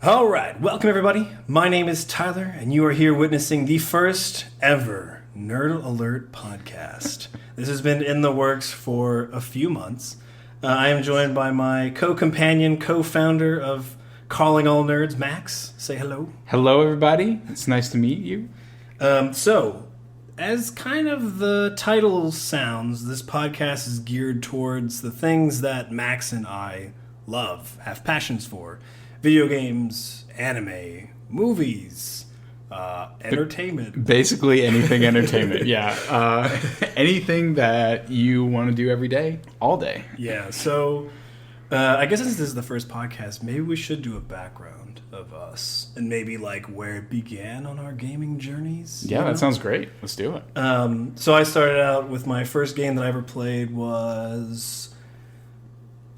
All right, welcome everybody. My name is Tyler, and you are here witnessing the first ever Nerd Alert podcast. This has been in the works for a few months. I am joined by my co-companion, co-founder of Calling All Nerds, Max. Say hello. Hello, everybody. It's nice to meet you. So, as kind of the title sounds, this podcast is geared towards the things that Max and I love, have passions for. Video games, anime, movies, entertainment. Basically anything entertainment, yeah. Anything that you want to do every day, all day. Yeah, so I guess since this is the first podcast, maybe we should do a background of us and maybe like where it began on our gaming journeys. Yeah, that sounds great. Let's do it. So I started out with my first game that I ever played was,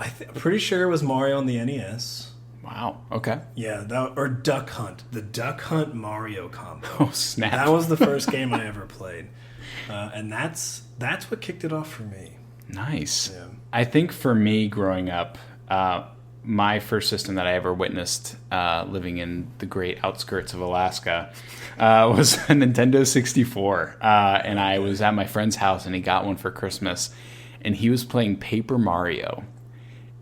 I'm pretty sure it was Mario on the NES. Wow, okay. Yeah, or Duck Hunt. The Duck Hunt Mario combo. Oh, snap. That was the first game I ever played. And that's what kicked it off for me. Nice. Yeah. I think for me growing up, my first system that I ever witnessed living in the great outskirts of Alaska was a Nintendo 64. And I was at my friend's house and he got one for Christmas. And he was playing Paper Mario.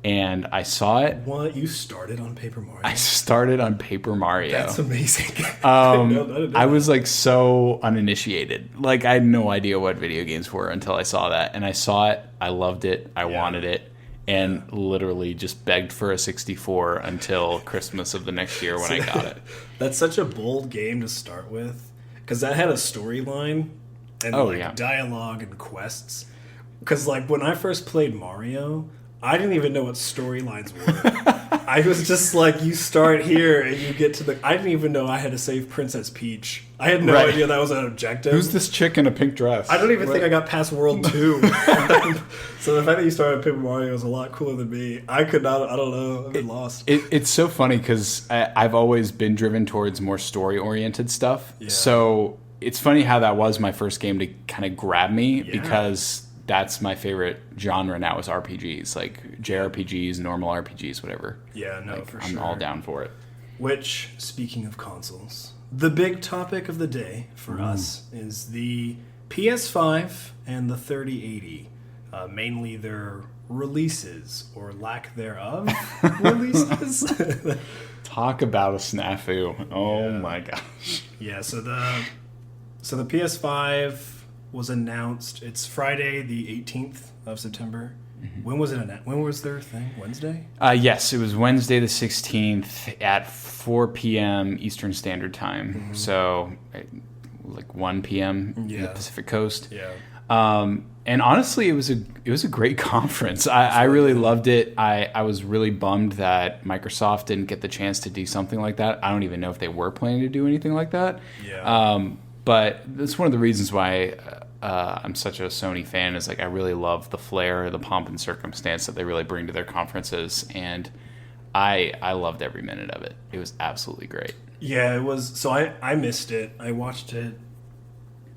And I saw it. What? You started on Paper Mario? I started on Paper Mario. That's amazing. I was like so uninitiated. Like I had no idea what video games were until I saw that. And I saw it. I loved it. I wanted it. And literally just begged for a 64 until Christmas of the next year when I got it. That's such a bold game to start with. Because that had a storyline and dialogue and quests. Because like when I first played Mario, I didn't even know what storylines were. I was just like, you start here and you get to I didn't even know I had to save Princess Peach. I had no idea that was an objective. Who's this chick in a pink dress? I don't even think I got past World 2. So the fact that you started Paper Mario was a lot cooler than me. I could not, I don't know, I've been lost. It's so funny because I've always been driven towards more story-oriented stuff. Yeah. So it's funny how that was my first game to kind of grab me because that's my favorite genre now is RPGs, like JRPGs, normal RPGs, whatever. Yeah, no, like, for sure. I'm all down for it. Which, speaking of consoles, the big topic of the day for us is the PS5 and the 3080. Mainly their releases, or lack thereof releases. Talk about a snafu. Oh my gosh. Yeah, so the PS5 was announced. It's Friday, the 18th of September. Mm-hmm. When was it announced? When was their thing? Wednesday? Yes, it was Wednesday the 16th at 4 p.m. Eastern Standard Time. Mm-hmm. So, like 1 p.m. in the Pacific Coast. Yeah. And honestly, it was a great conference. I really loved it. I was really bummed that Microsoft didn't get the chance to do something like that. I don't even know if they were planning to do anything like that. Yeah. But that's one of the reasons why I'm such a Sony fan is like I really love the flair, the pomp and circumstance that they really bring to their conferences, and I loved every minute of it. It was absolutely great. Yeah, it was. So I missed it. I watched it.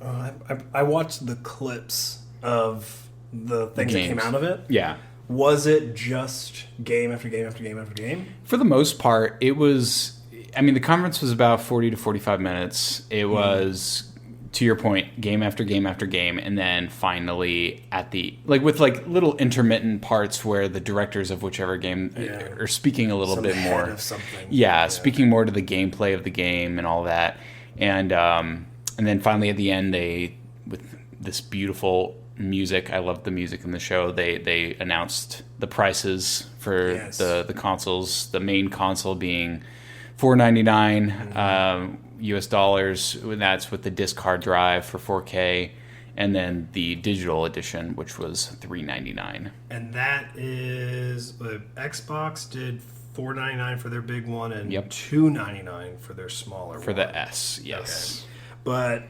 I watched the clips of the things that came out of it. Yeah. Was it just game after game after game after game? For the most part, it was. I mean, the conference was about 40 to 45 minutes. It was, to your point, game after game after game, and then finally at the with little intermittent parts where the directors of whichever game are speaking a little bit more. Of something. Yeah, speaking more to the gameplay of the game and all that, and then finally at the end with this beautiful music. I loved the music in the show. They announced the prices for the consoles. The main console being $499 US dollars. That's with the disc hard drive for 4K, and then the digital edition, which was $399. And that is the Xbox did $499 for their big one and $299 for their smaller for one. The S. Yes, okay. But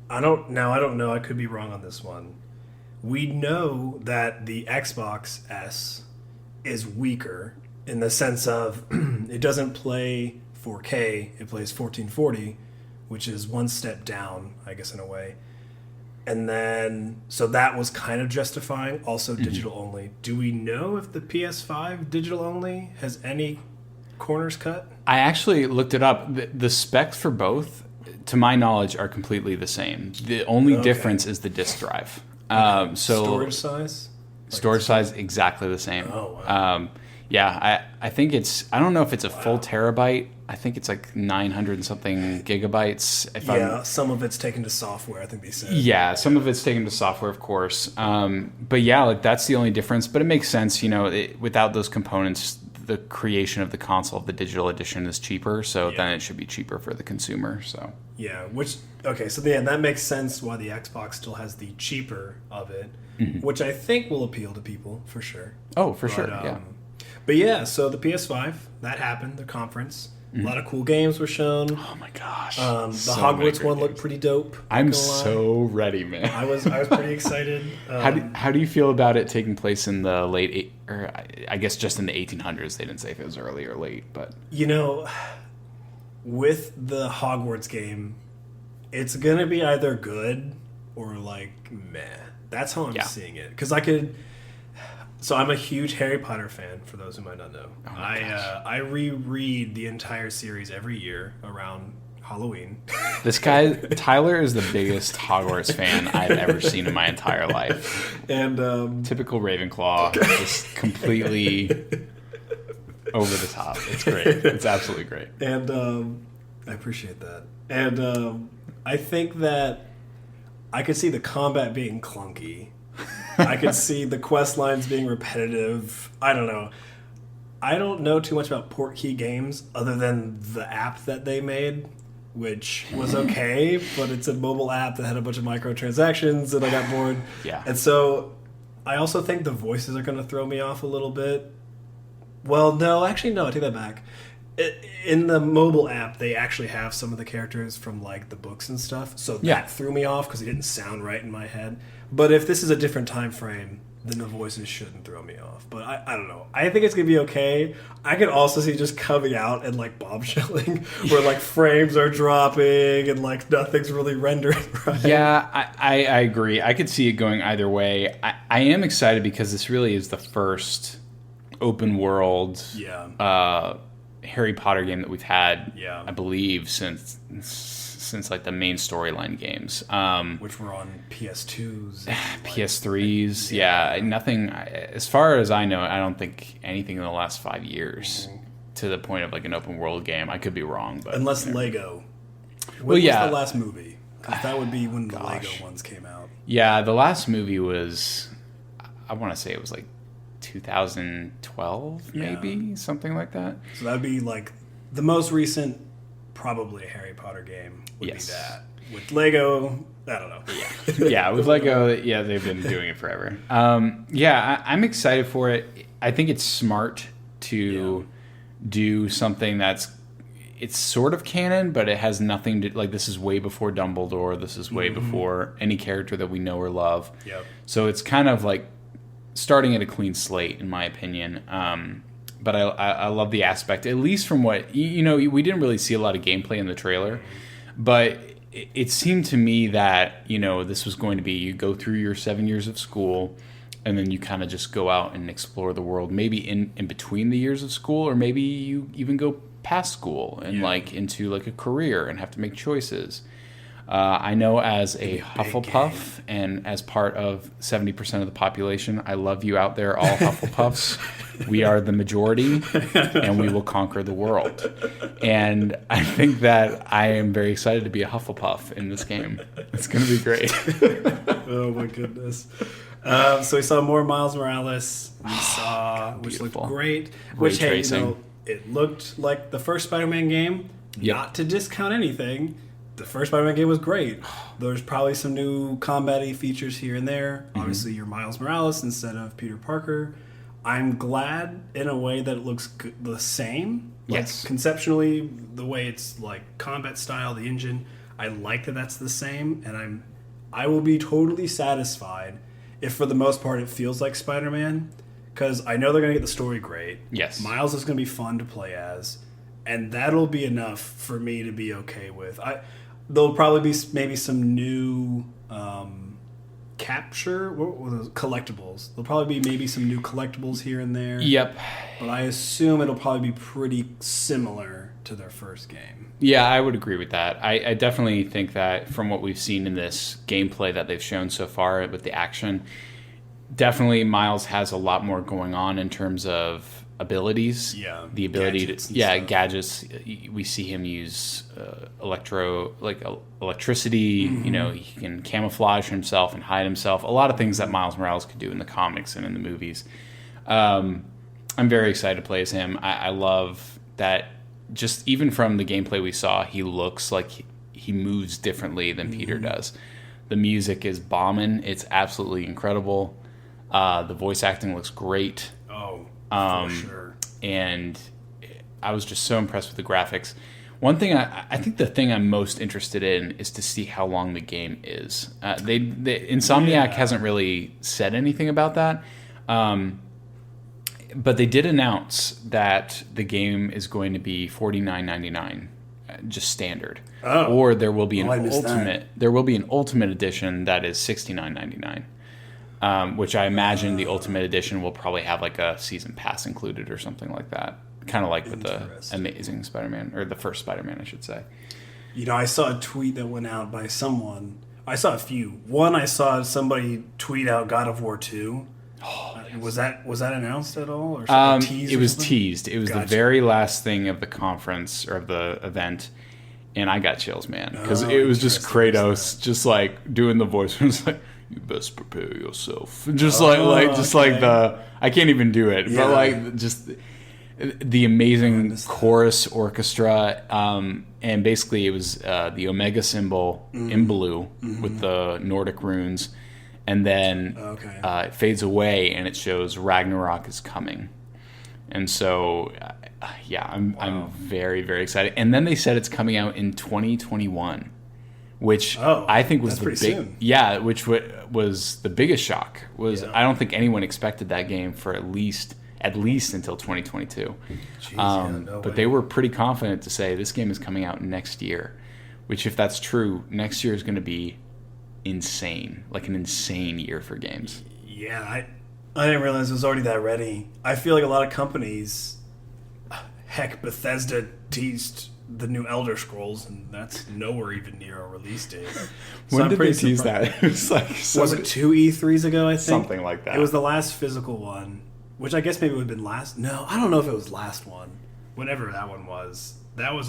I don't know. I could be wrong on this one. We know that the Xbox S is weaker. In the sense of it doesn't play 4K, it plays 1440, which is one step down, I guess, in a way. And then, so that was kind of justifying, also digital only. Do we know if the PS5 digital only has any corners cut? I actually looked it up. The specs for both, to my knowledge, are completely the same. The only difference is the disk drive. So storage size? Storage size exactly the same. Oh, wow. Yeah, I think it's, I don't know if it's a full terabyte. I think it's like 900 and something gigabytes. Some of it's taken to software, I think they said. Yeah, some of it's taken to software, of course. But yeah, like that's the only difference. But it makes sense, without those components, the creation of the console of the digital edition is cheaper. So then it should be cheaper for the consumer. So yeah, that makes sense why the Xbox still has the cheaper of it, which I think will appeal to people for sure. Oh, for sure. Yeah. But yeah, so the PS5 that happened, the conference. A lot of cool games were shown. Oh my gosh! The Hogwarts one looked pretty dope. I'm so ready, man. I was pretty excited. How do you feel about it taking place in the or I guess just in the 1800s? They didn't say if it was early or late, but with the Hogwarts game, it's gonna be either good or like meh. That's how I'm seeing it. Because So I'm a huge Harry Potter fan, for those who might not know. Oh I reread the entire series every year around Halloween. This guy, Tyler, is the biggest Hogwarts fan I've ever seen in my entire life. And typical Ravenclaw, just completely over the top. It's great. It's absolutely great. And I appreciate that. And I think that I could see the combat being clunky. I could see the quest lines being repetitive. I don't know. I don't know too much about Portkey Games other than the app that they made, which was okay, but it's a mobile app that had a bunch of microtransactions, and I got bored. Yeah. And so I also think the voices are going to throw me off a little bit. Well, no, actually, no, I take that back. In the mobile app, they actually have some of the characters from like the books and stuff, so that threw me off because it didn't sound right in my head. But if this is a different time frame, then the voices shouldn't throw me off. But I don't know. I think it's gonna be okay. I could also see just coming out and like bombshelling, where like frames are dropping and like nothing's really rendering right. Yeah, I agree. I could see it going either way. I am excited because this really is the first open world Harry Potter game that we've had, I believe, since like the main storyline games, which were on PS2s, PS3s. Nothing. As far as I know, I don't think anything in the last 5 years to the point of like an open world game. I could be wrong, but unless Lego. When was the last movie? Because that would be when the Lego ones came out. Yeah, the last movie was, I want to say it was like 2012, maybe something like that. So that'd be like the most recent, probably Harry Potter game would be that. With Lego, I don't know. Yeah, with Lego, they've been doing it forever. I'm excited for it. I think it's smart to do something it's sort of canon, but it has nothing to, like, this is way before Dumbledore. This is way before any character that we know or love. Yep. So it's kind of like starting at a clean slate, in my opinion. But I love the aspect, at least from what, we didn't really see a lot of gameplay in the trailer, but it seemed to me that, this was going to be, you go through your 7 years of school, and then you kind of just go out and explore the world, maybe in between the years of school, or maybe you even go past school and like into like a career and have to make choices. I know as a Hufflepuff and as part of 70% of the population, I love you out there, all Hufflepuffs. We are the majority, and we will conquer the world. And I think that I am very excited to be a Hufflepuff in this game. It's going to be great. Oh, my goodness. So we saw more Miles Morales. We saw, which looked great. Which, hey, it looked like the first Spider-Man game. Yep. Not to discount anything. The first Spider-Man game was great. There's probably some new combat-y features here and there. Obviously, you're Miles Morales instead of Peter Parker. I'm glad, in a way, that it looks the same. Like, conceptually, the way it's like combat style, the engine, I like that that's the same, and I will be totally satisfied if, for the most part, it feels like Spider-Man, because I know they're going to get the story great. Yes. Miles is going to be fun to play as, and that'll be enough for me to be okay with. There'll probably be maybe some new capture. What were those collectibles? There'll probably be maybe some new collectibles here and there. Yep. But I assume it'll probably be pretty similar to their first game. Yeah, I would agree with that. I definitely think that from what we've seen in this gameplay that they've shown so far with the action, definitely Miles has a lot more going on in terms of abilities. Yeah, the ability gadgets to and stuff. Gadgets. We see him use electricity. You know, he can camouflage himself and hide himself. A lot of things that Miles Morales could do in the comics and in the movies. I'm very excited to play as him. I love that. Just even from the gameplay we saw, he looks like he moves differently than Peter does. The music is bombing. It's absolutely incredible. The voice acting looks great. Oh, for sure. And I was just so impressed with the graphics. One thing I think the thing I'm most interested in is to see how long the game is. Insomniac hasn't really said anything about that. But they did announce that the game is going to be $49.99, just standard. Oh. Or there will be I missed that. There will be an ultimate edition that is $69.99. Which I imagine the Ultimate Edition will probably have like a season pass included or something like that. Kind of like with the Amazing Spider-Man, or the first Spider-Man, I should say. You know, I saw a tweet that went out by someone. I saw a few. One, I saw somebody tweet out God of War 2. Oh, yes. Was that announced at all? Or it was teased. It was the very last thing of the conference or of the event. And I got chills, man. Because it was just Kratos just like doing the voice. It was like, you best prepare yourself. Just like I can't even do it. Yeah. But like just the amazing chorus orchestra. And basically it was the Omega symbol in blue with the Nordic runes. And then it fades away and it shows Ragnarok is coming. And so, I'm very, very excited. And then they said it's coming out in 2021. Which I think was the soon. Which was the biggest shock. I don't think anyone expected that game for at least until 2022. Jeez, but they were pretty confident to say this game is coming out next year. Which, if that's true, next year is going to be insane, like an insane year for games. Yeah, I didn't realize it was already that ready. I feel like a lot of companies, heck, Bethesda teased the new Elder Scrolls, and that's nowhere even near a release date. When did they tease that? It was like was it 2 E3s ago? I think something like that. It was the last physical one, which I guess maybe would have been last. No, I don't know if it was last one. Whatever that one was, that was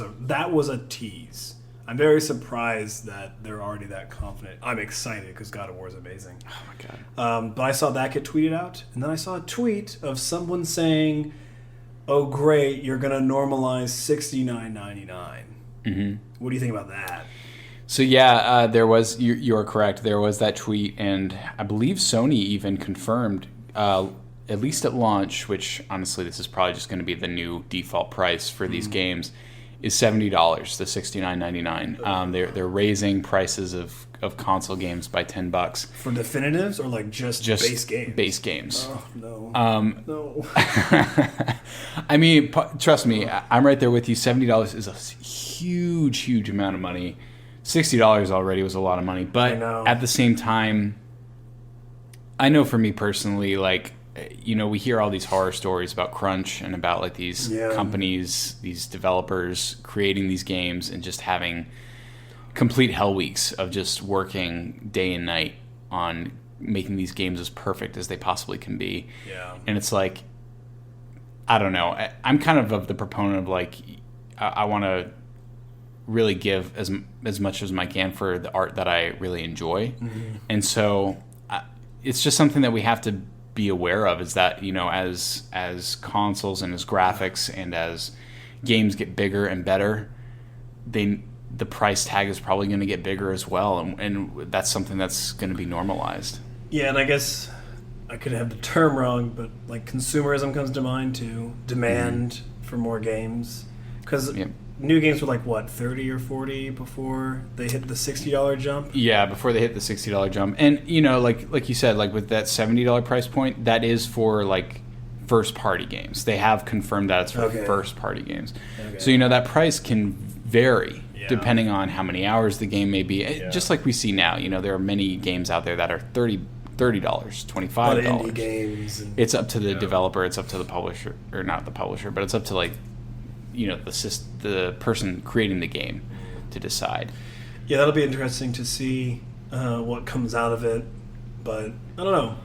a tease. I'm very surprised that they're already that confident. I'm excited because God of War is amazing. Oh my god! But I saw that get tweeted out, and then I saw a tweet of someone saying, "Oh great, you're going to normalize $69.99." Mm-hmm. What do you think about that? So yeah, there was. You are correct. There was that tweet, and I believe Sony even confirmed, at least at launch, which honestly, this is probably just going to be the new default price for these games, is $70 to $69.99. They're raising prices of console games by $10 for definitives, or like just base games. Base games. Oh no. No. I mean, trust me, I'm right there with you. $70 is a huge amount of money. $60 already was a lot of money, but at the same time, I know for me personally, like, you know, we hear all these horror stories about crunch and about like these companies, these developers creating these games and just having complete hell weeks of just working day and night on making these games as perfect as they possibly can be. Yeah. And it's like, I don't know. I'm kind of the proponent of like, I want to really give as much as I can for the art that I really enjoy. Mm-hmm. And so it's just something that we have to be aware of, is that, you know, as consoles and as graphics and as games get bigger and better, the price tag is probably going to get bigger as well, and that's something that's going to be normalized. Yeah, and I guess I could have the term wrong, but like consumerism comes to mind too. Demand for more games, because new games were like what, 30 or 40 before they hit the $60 jump. Yeah, before they hit the $60 jump, and you know, like you said, like with that $70 price point, that is for like first party games. They have confirmed that it's for first party games. Okay. So you know that price can vary depending on how many hours the game may be. Yeah. Just like we see now, there are many games out there that are $30, $25. A lot of indie games. And, it's up to the developer. It's up to the publisher, or not the publisher, but it's up to the person creating the game to decide. Yeah, that'll be interesting to see what comes out of it, but I don't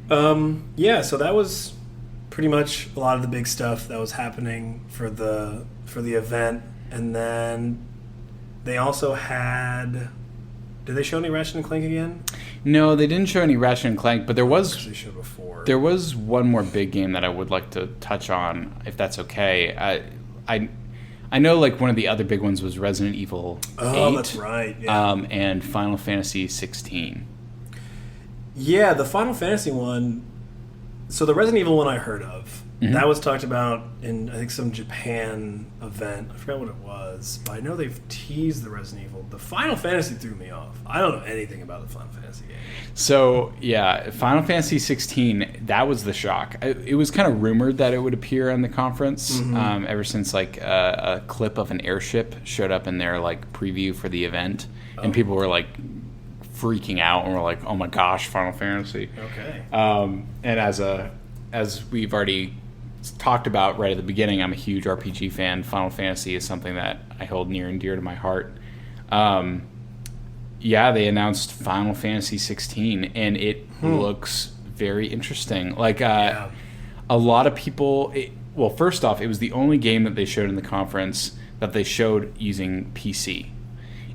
know. So that was pretty much a lot of the big stuff that was happening for the event, and then they also had. Did they show any Ratchet and Clank again? No, they didn't show any Ratchet and Clank, but there was. They showed before. There was one more big game that I would like to touch on, if that's okay. I know one of the other big ones was Resident Evil 8. Oh, that's right. Yeah. And Final Fantasy 16. Yeah, the Final Fantasy one. So the Resident Evil one I heard of. Mm-hmm. That was talked about in, I think, some Japan event. I forgot what it was, but I know they've teased the Resident Evil. The Final Fantasy threw me off. I don't know anything about the Final Fantasy game. So, yeah, Final Fantasy 16, that was the shock. It was kind of rumored that it would appear on the conference, ever since, a clip of an airship showed up in their, preview for the event. And people were, freaking out and were like, oh my gosh, Final Fantasy. Okay. And as we've already talked about right at the beginning, I'm a huge RPG fan. Final Fantasy is something that I hold near and dear to my heart. They announced Final Fantasy 16, and it looks very interesting. A lot of people... first off, it was the only game that they showed in the conference that they showed using PC.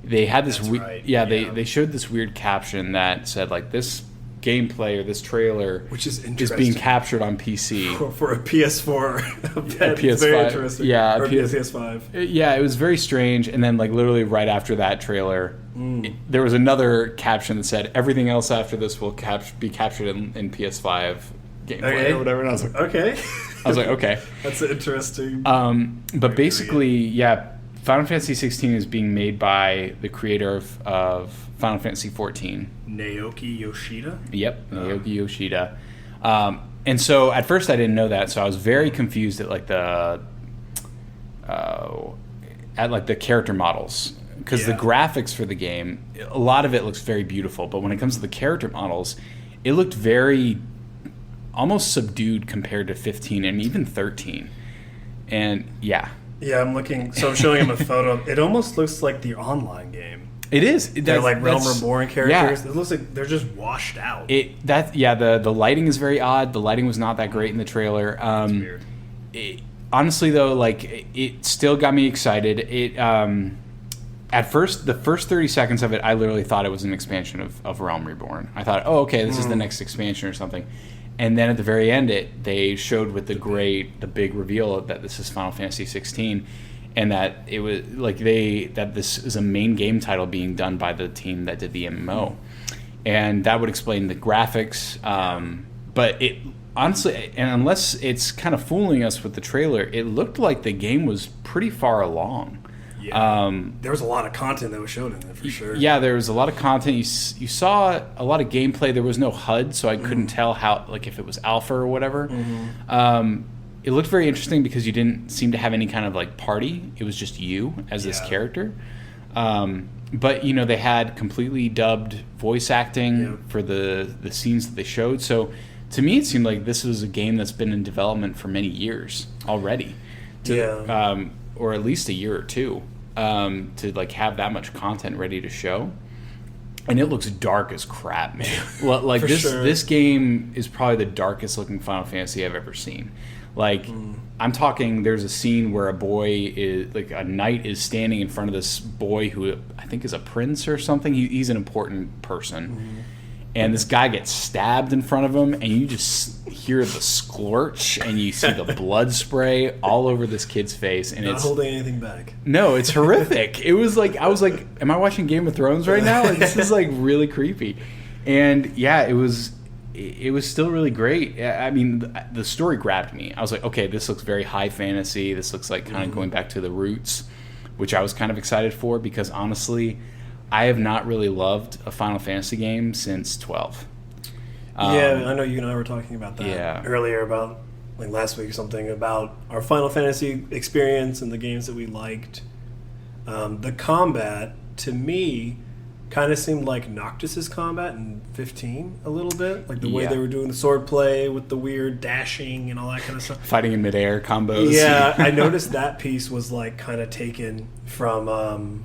They had this... They showed this weird caption that said, this gameplay or this trailer, which is being captured on PC for a PS4 event. PS5. It's very interesting. Yeah, or PS5. Yeah, it was very strange. And then, literally right after that trailer, there was another caption that said, "Everything else after this will be captured in PS5 gameplay or whatever." And I was like, okay. Okay, that's interesting. But basically, Final Fantasy 16 is being made by the creator of Final Fantasy 14. Naoki Yoshida? Yep, Naoki Yoshida. And so at first I didn't know that, so I was very confused at the character models, because the graphics for the game, a lot of it looks very beautiful, but when it comes to the character models, it looked very almost subdued compared to 15 and even 13. And yeah, I'm looking. So I'm showing him a photo. It almost looks like the online game. It is. They're Realm Reborn characters. Yeah. It looks like they're just washed out. The lighting is very odd. The lighting was not that great in the trailer. It's weird. Honestly, though, it still got me excited. At first, the first 30 seconds of it, I literally thought it was an expansion of Realm Reborn. I thought, this is the next expansion or something. And then at the very end, they showed with the big reveal that this is Final Fantasy 16. And that it was that this is a main game title being done by the team that did the MMO, and that would explain the graphics. But it honestly, and unless it's kind of fooling us with the trailer, it looked like the game was pretty far along. Yeah, there was a lot of content that was shown in there for sure. Yeah, there was a lot of content. You saw a lot of gameplay. There was no HUD, so I couldn't tell how if it was alpha or whatever. It looked very interesting because you didn't seem to have any kind of party. It was just you as this character. But they had completely dubbed voice acting for the scenes that they showed. So to me, it seemed like this was a game that's been in development for many years already. Or at least a year or two, to have that much content ready to show. And it looks dark as crap, man. This game is probably the darkest looking Final Fantasy I've ever seen. I'm talking, there's a scene where a knight is standing in front of this boy who I think is a prince or something. He's an important person. And this guy gets stabbed in front of him, and you just hear the scorch, and you see the blood spray all over this kid's face. And Not holding anything back. No, it's horrific. It was I was like, am I watching Game of Thrones right now? This is really creepy. And yeah, it was still really great. I mean, the story grabbed me. I was like, okay, this looks very high fantasy. This looks like kind of going back to the roots, which I was kind of excited for because honestly, I have not really loved a Final Fantasy game since 12. I know you and I were talking about that earlier, about last week or something, about our Final Fantasy experience and the games that we liked. The combat, to me, kind of seemed like Noctis's combat in 15 a little bit. Like the way Yeah. they were doing the sword play with the weird dashing and all that kind of stuff. Fighting in midair combos. Yeah, I noticed that piece was like kind of taken from.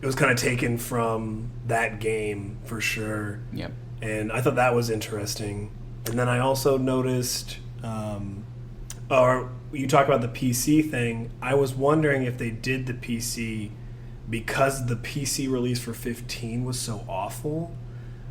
It was kind of taken from that game for sure. Yep. And I thought that was interesting. And then I also noticed, or you talk about the PC thing. I was wondering if they did the PC because the PC release for 15 was so awful.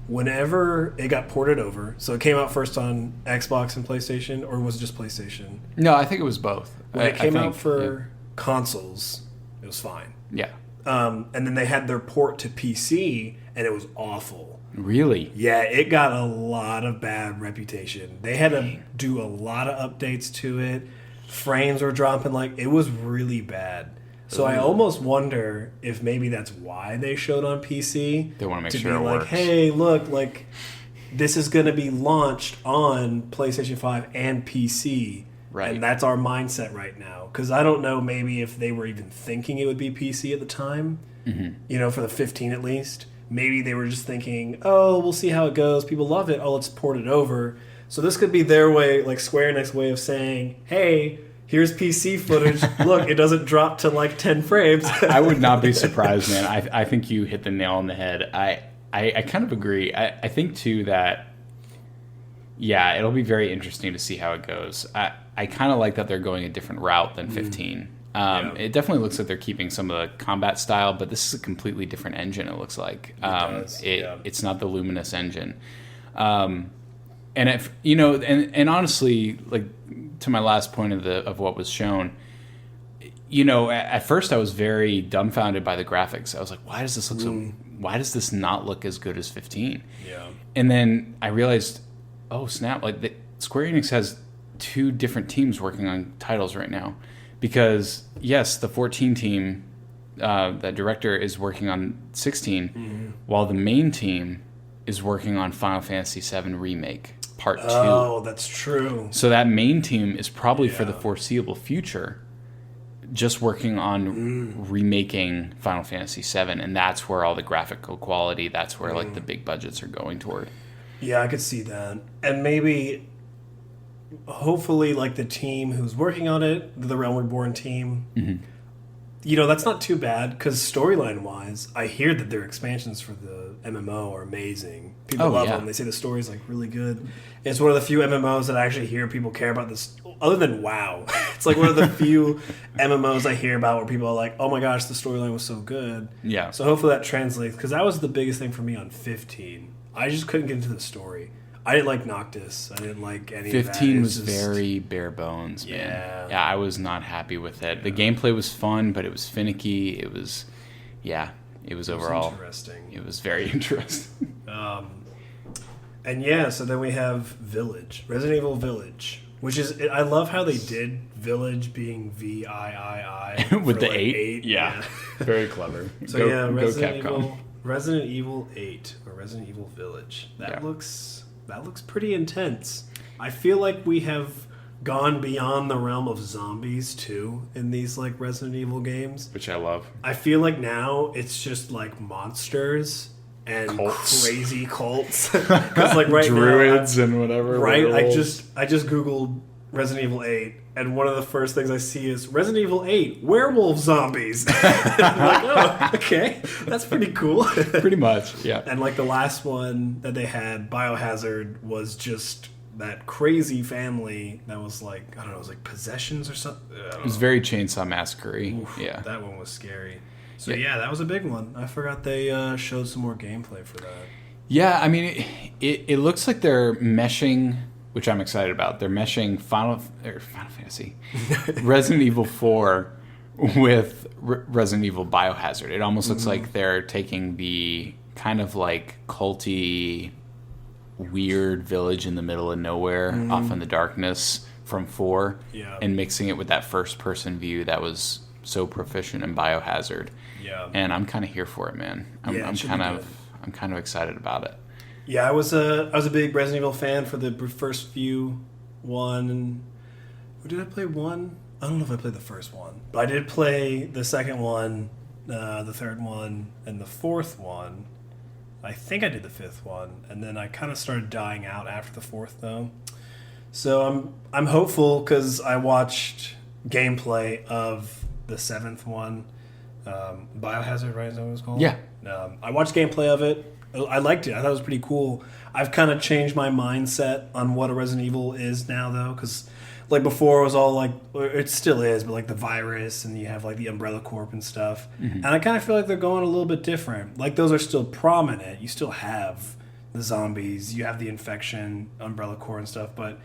Whenever it got ported over, so it came out first on Xbox and PlayStation, or was it just PlayStation? No, I think it was both. When it came out for yeah. consoles, it was fine. Yeah. And then they had their port to PC, and it was awful. Really? Yeah, it got a lot of bad reputation. They had to do a lot of updates to it. Frames were dropping, like, it was really bad. So I almost wonder if maybe that's why they showed on PC. They want to make to sure be it like, works. hey, look, like, this is going to be launched on PlayStation 5 and PC. Right. And that's our mindset right now. Because I don't know maybe if they were even thinking it would be PC at the time. Mm-hmm. For the 15 at least. Maybe they were just thinking, oh, we'll see how it goes. People love it. Oh, let's port it over. So this could be their way, like Square Enix way of saying, hey, here's PC footage. Look, it doesn't drop to like 10 frames. I would not be surprised, man. I think you hit the nail on the head. I kind of agree. I think, too, that, yeah, it'll be very interesting to see how it goes. I kind of like that they're going a different route than 15. Yeah. It definitely looks like they're keeping some of the combat style, but this is a completely different engine, it looks like. It's not the Luminous engine. And if and honestly, like, to my last point of what was shown, at first I was very dumbfounded by the graphics. I was like, why does this look so? Why does this not look as good as 15? Yeah. And then I realized, oh snap! Like Square Enix has two different teams working on titles right now, because yes, the 14 team, that director is working on 16, while the main team is working on Final Fantasy VII Remake Part 2. Oh, that's true. So that main team is probably for the foreseeable future just working on remaking Final Fantasy VII, and that's where all the graphical quality, that's where like the big budgets are going toward. Yeah, I could see that. And maybe, hopefully, like the team who's working on it, the Realm Reborn team, that's not too bad, because storyline-wise, I hear that their expansions for the MMO are amazing. People love them. They say the story's like really good. It's one of the few MMOs that I actually hear people care about this, other than WoW. It's like one of the few MMOs I hear about where people are like, oh my gosh, the storyline was so good. Yeah. So hopefully that translates, because that was the biggest thing for me on 15. I just couldn't get into the story. I didn't like Noctis. I didn't like any of that. 15 was very bare bones, man. Yeah, I was not happy with it. The gameplay was fun, but it was finicky. It was overall interesting. It was very interesting. And so then we have Village, Resident Evil Village, which is, I love how they did Village being VIII with the like 8. Yeah. Very clever. So Resident Evil 8 or Resident Evil Village. That looks pretty intense. I feel like we have gone beyond the realm of zombies too in these like Resident Evil games, which I love. I feel like now it's just like monsters and crazy cults. Because like right druids now, and whatever. Right, I just googled Resident Evil 8, and one of the first things I see is Resident Evil 8 werewolf zombies. I'm like, oh, okay, that's pretty cool. Pretty much, yeah. And like the last one that they had, Biohazard, was just that crazy family that was like, I don't know, it was like possessions or something. It was very Chainsaw Massacre-y. Yeah, that one was scary. So yeah, that was a big one. I forgot they showed some more gameplay for that. Yeah, I mean, it looks like they're meshing, which I'm excited about. They're meshing Final Fantasy, Resident Evil 4 with Resident Evil Biohazard. It almost looks like they're taking the kind of like culty, weird village in the middle of nowhere, off in the darkness from 4, and mixing it with that first-person view that was so proficient in Biohazard. Yeah, and I'm kind of here for it, man. I'm kind of excited about it. Yeah, I was a big Resident Evil fan for the first few. Did I play 1? I don't know if I played the first one, but I did play the second one, the third one, and the fourth one. I think I did the fifth one, and then I kind of started dying out after the fourth, though. So I'm hopeful because I watched gameplay of the seventh one, Biohazard, right? Is that what it was called? Yeah. I watched gameplay of it. I liked it. I thought it was pretty cool. I've kind of changed my mindset on what a Resident Evil is now, though, because like before it was all like, it still is, but like the virus and you have like the Umbrella Corp and stuff. And I kind of feel like they're going a little bit different. Like those are still prominent. You still have the zombies, you have the infection, Umbrella Corp and stuff, but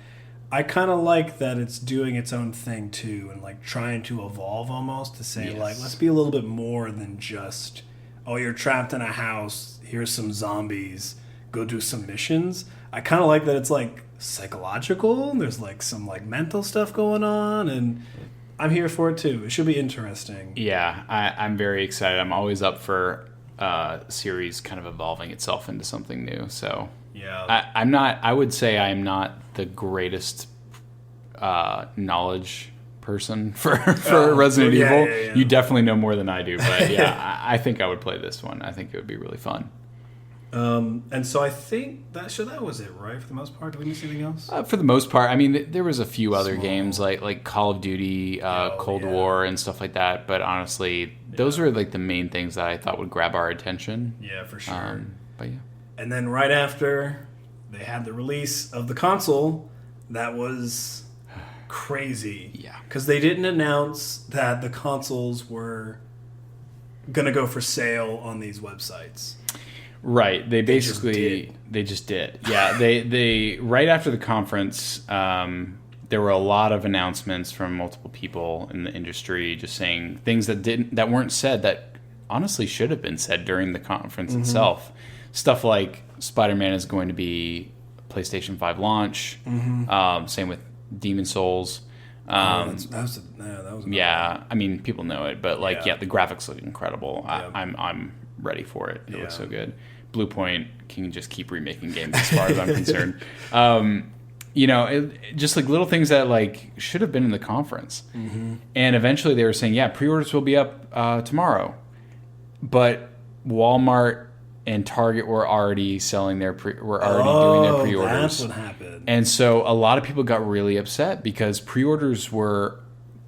I kind of like that it's doing its own thing too and like trying to evolve almost to say like, let's be a little bit more than just, oh, you're trapped in a house, here's some zombies, go do some missions. I kind of like that it's like psychological and there's like some like mental stuff going on, and I'm here for it too. It should be interesting. Yeah, I'm very excited. I'm always up for series kind of evolving itself into something new. So Yeah. I would say I'm not the greatest knowledge person for Resident Evil. Yeah. You definitely know more than I do, but yeah, I think I would play this one. I think it would be really fun. And so I think that was it, right? For the most part, did we miss anything else? For the most part, I mean, there was a few other games like Call of Duty, Cold War, and stuff like that. But honestly, those were like the main things that I thought would grab our attention. Yeah, for sure. But yeah. And then right after, they had the release of the console. That was crazy. Yeah. Because they didn't announce that the consoles were going to go for sale on these websites. Right. They just did. Yeah. They right after the conference, there were a lot of announcements from multiple people in the industry just saying things that weren't said that honestly should have been said during the conference itself. Stuff like Spider-Man is going to be PlayStation 5 launch. Same with Demon Souls. that was I mean, people know it, but the graphics look incredible. Yeah. I'm ready for it. It looks so good. Blue Point can just keep remaking games as far as I'm concerned. Just like little things that like should have been in the conference. And eventually they were saying, pre-orders will be up tomorrow. But Walmart and Target were already selling doing their pre-orders. That's what happened. And so a lot of people got really upset because pre-orders were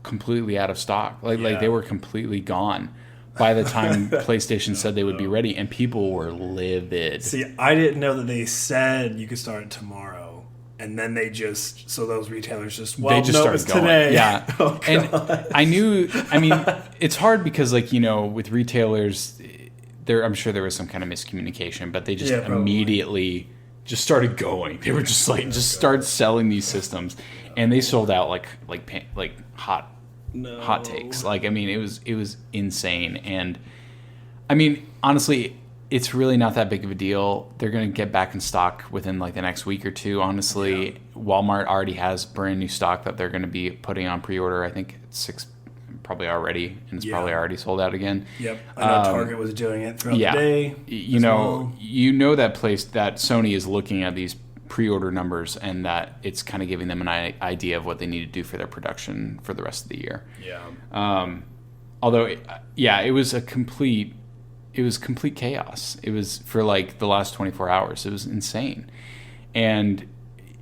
completely out of stock. Like they were completely gone by the time PlayStation said they would be ready, and people were livid. See, I didn't know that they said you could start it tomorrow, and then those retailers started going. Today. Yeah. Oh, and it's hard because with retailers, I'm sure there was some kind of miscommunication, but they just immediately just started going. They were just started selling these systems, and they sold out like hot takes. It was insane. And honestly, it's really not that big of a deal. They're going to get back in stock within the next week or two. Honestly, Walmart already has brand new stock that they're going to be putting on pre-order. I think it's 6 probably already, and it's probably already sold out again. Yep. I know Target was doing it throughout the day. You know that Sony is looking at these pre-order numbers, and that it's kind of giving them an idea of what they need to do for their production for the rest of the year. Yeah. Although, it was complete chaos. It was for the last 24 hours. It was insane. And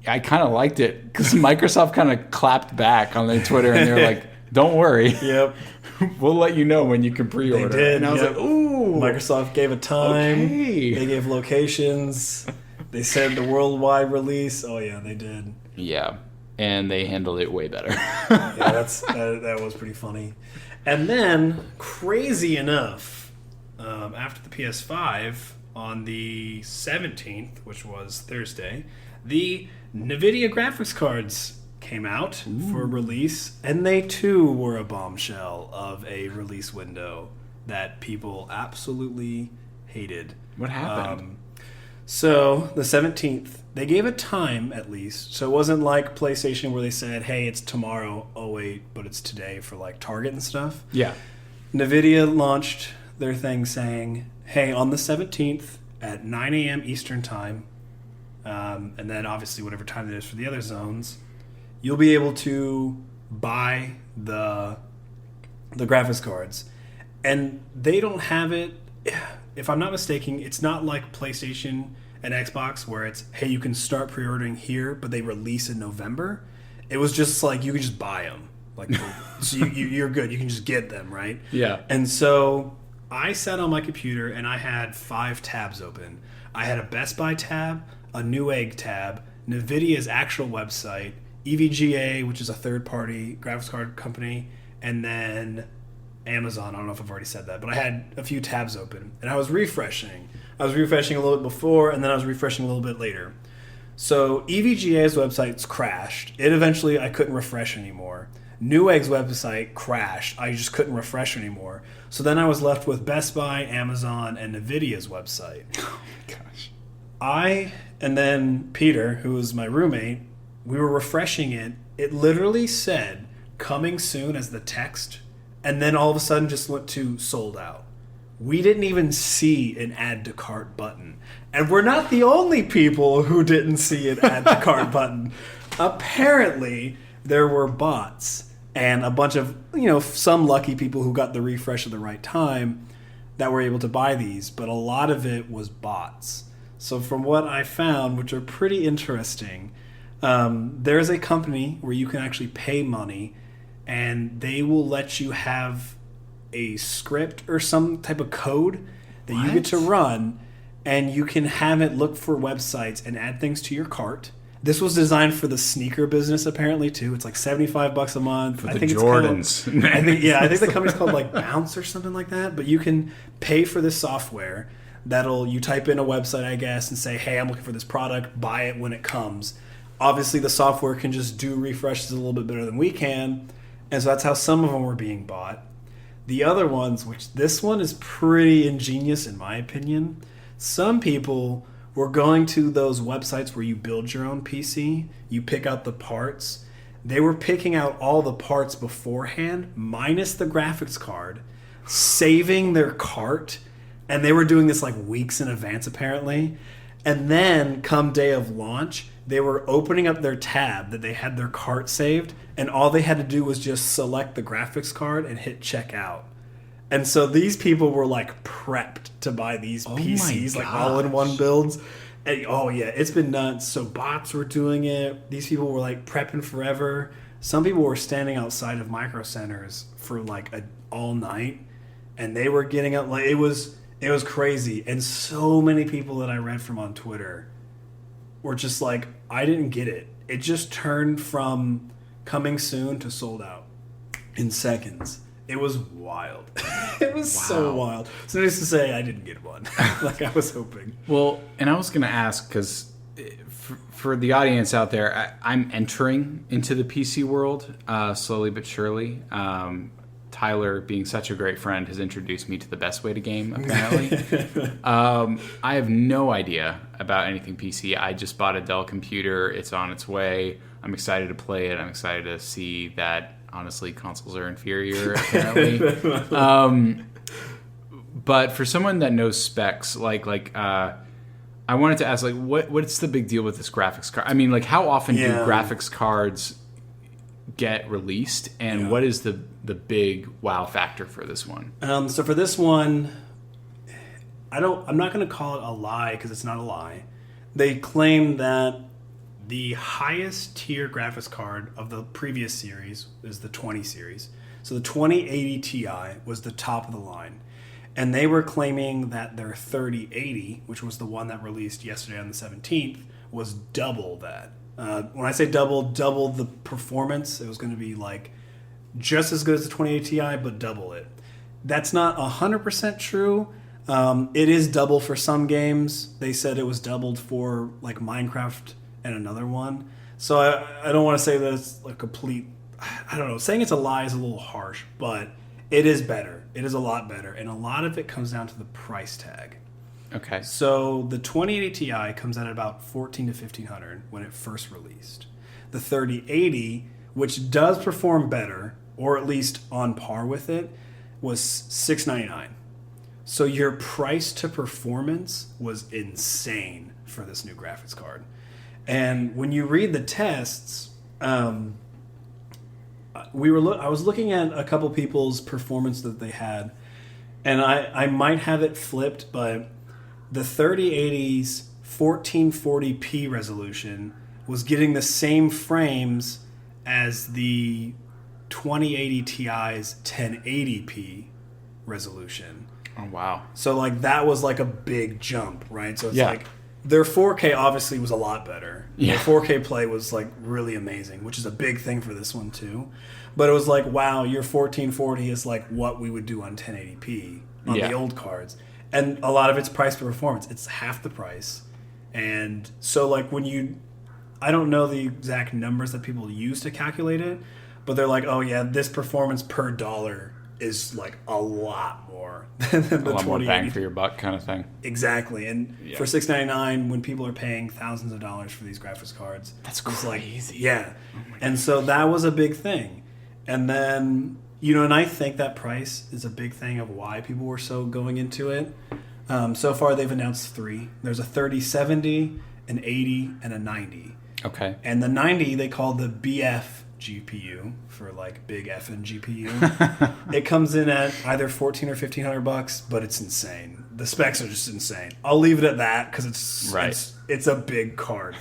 I kind of liked it because Microsoft kind of clapped back on their Twitter, and they were like, don't worry. Yep. We'll let you know when you can pre-order. They did. And I was like, ooh. Microsoft gave a time. Okay. They gave locations. They said the worldwide release. Oh, yeah, they did. Yeah. And they handled it way better. That was pretty funny. And then, crazy enough, after the PS5, on the 17th, which was Thursday, the NVIDIA graphics cards came out for release, and they too were a bombshell of a release window that people absolutely hated. What happened? So the 17th, they gave a time at least, so it wasn't like PlayStation where they said, hey, it's tomorrow, oh wait, but it's today for Target and stuff. Yeah. NVIDIA launched their thing saying, hey, on the 17th at 9 a.m. Eastern time, and then obviously whatever time it is for the other zones, you'll be able to buy the graphics cards, and they don't have it. If I'm not mistaken, it's not like PlayStation and Xbox where it's, hey, you can start pre-ordering here, but they release in November. It was just like you could just buy them, like so you're good. You can just get them, right? Yeah. And so I sat on my computer and I had 5 tabs open. I had a Best Buy tab, a Newegg tab, NVIDIA's actual website, EVGA, which is a third-party graphics card company, and then Amazon. I don't know if I've already said that, but I had a few tabs open, and I was refreshing. I was refreshing a little bit before, and then I was refreshing a little bit later. So EVGA's website's crashed. I couldn't refresh anymore. Newegg's website crashed. I just couldn't refresh anymore. So then I was left with Best Buy, Amazon, and NVIDIA's website. Oh my gosh. And then Peter, who was my roommate, we were refreshing it. It literally said coming soon as the text, and then all of a sudden just went to sold out. We didn't even see an add to cart button. And we're not the only people who didn't see an add to cart button. Apparently, there were bots and a bunch of, some lucky people who got the refresh at the right time that were able to buy these, but a lot of it was bots. So from what I found, which are pretty interesting, there's a company where you can actually pay money and they will let you have a script or some type of code that you get to run, and you can have it look for websites and add things to your cart. This was designed for the sneaker business apparently too. It's like $75 a month. For the Jordans. I think the company's called like Bounce or something like that. But you can pay for this software you type in a website, I guess, and say, hey, I'm looking for this product, buy it when it comes. Obviously the software can just do refreshes a little bit better than we can. And so that's how some of them were being bought. The other ones, which this one is pretty ingenious in my opinion, some people were going to those websites where you build your own PC, you pick out the parts. They were picking out all the parts beforehand, minus the graphics card, saving their cart, and they were doing this like weeks in advance apparently. And then come day of launch, they were opening up their tab that they had their cart saved, and all they had to do was just select the graphics card and hit checkout. And so these people were like prepped to buy these PCs, like all-in-one builds. And, oh yeah, it's been nuts. So bots were doing it. These people were like prepping forever. Some people were standing outside of Micro Centers for like all night, and they were getting up. Like it was crazy. And so many people that I read from on Twitter were just like, I didn't get it. It just turned from coming soon to sold out in seconds. It was wild. It was so wild. So needless to say, I didn't get one like I was hoping. Well, and I was going to ask, because for the audience out there, I'm entering into the PC world slowly but surely. Tyler, being such a great friend, has introduced me to the best way to game, apparently. I have no idea about anything PC. I just bought a Dell computer. It's on its way. I'm excited to play it. I'm excited to see that, honestly, consoles are inferior, apparently. But for someone that knows specs, I wanted to ask, what's the big deal with this graphics card? I mean, how often do graphics cards get released, and what is the big wow factor for this one? So for this one, I'm not going to call it a lie because it's not a lie. They claim that the highest tier graphics card of the previous series is the 20 series. So the 2080 Ti was the top of the line. And they were claiming that their 3080, which was the one that released yesterday on the 17th, was double that. When I say double the performance, it was going to be like just as good as the 2080 Ti, but double it. That's not 100% true. It is double for some games. They said it was doubled for like Minecraft and another one. So I don't want to say that it's a complete... I don't know. Saying it's a lie is a little harsh, but it is better. It is a lot better. And a lot of it comes down to the price tag. Okay. So the 2080 Ti comes out at about $1,400 to $1,500 when it first released. The 3080, which does perform better, or at least on par with it, was $699. So your price to performance was insane for this new graphics card. And when you read the tests, I was looking at a couple people's performance that they had, and I might have it flipped, but the 3080's 1440p resolution was getting the same frames as the 2080 Ti's 1080p resolution. Oh, wow. So like that was like a big jump, right? So it's Yeah. like their 4K obviously was a lot better. Yeah. Their 4K play was like really amazing, which is a big thing for this one too. But it was like, wow, your 1440 is like what we would do on 1080p on Yeah. the old cards. And a lot of it's price per performance. It's half the price. And so like I don't know the exact numbers that people use to calculate it, but they're like, oh yeah, this performance per dollar is like a lot more than the A lot more 2080. bang for your buck kind of thing. Exactly. And Yeah. for $699, when people are paying thousands of dollars for these graphics cards, That's it's like, crazy. yeah. And so that was a big thing. And then, and I think that price is a big thing of why people were so going into it. So far, they've announced 3. There's a 3070, an 80, and a 90. Okay. And the 90 they call the BF GPU for like big effing GPU. It comes in at either $1,400 or $1,500, but it's insane. The specs are just insane. I'll leave it at that because it's a big card.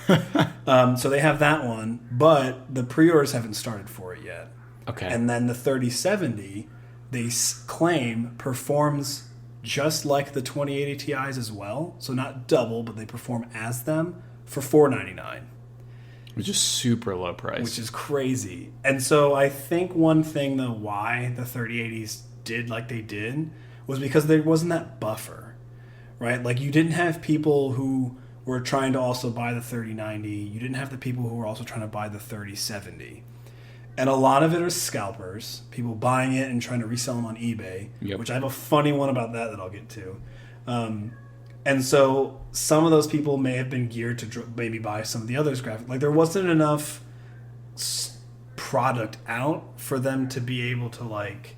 So they have that one, but the pre-orders haven't started for it yet. Okay. And then the 3070 they claim performs just like the 2080 Ti's as well. So not double, but they perform as them for $499. Which is super low price. Which is crazy. And so I think one thing, though, why the 3080s did like they did was because there wasn't that buffer, right? Like, you didn't have people who were trying to also buy the 3090. You didn't have the people who were also trying to buy the 3070. And a lot of it are scalpers, people buying it and trying to resell them on eBay, Yep. which I have a funny one about that I'll get to. And so some of those people may have been geared to maybe buy some of the others graphic. Like there wasn't enough product out for them to be able to like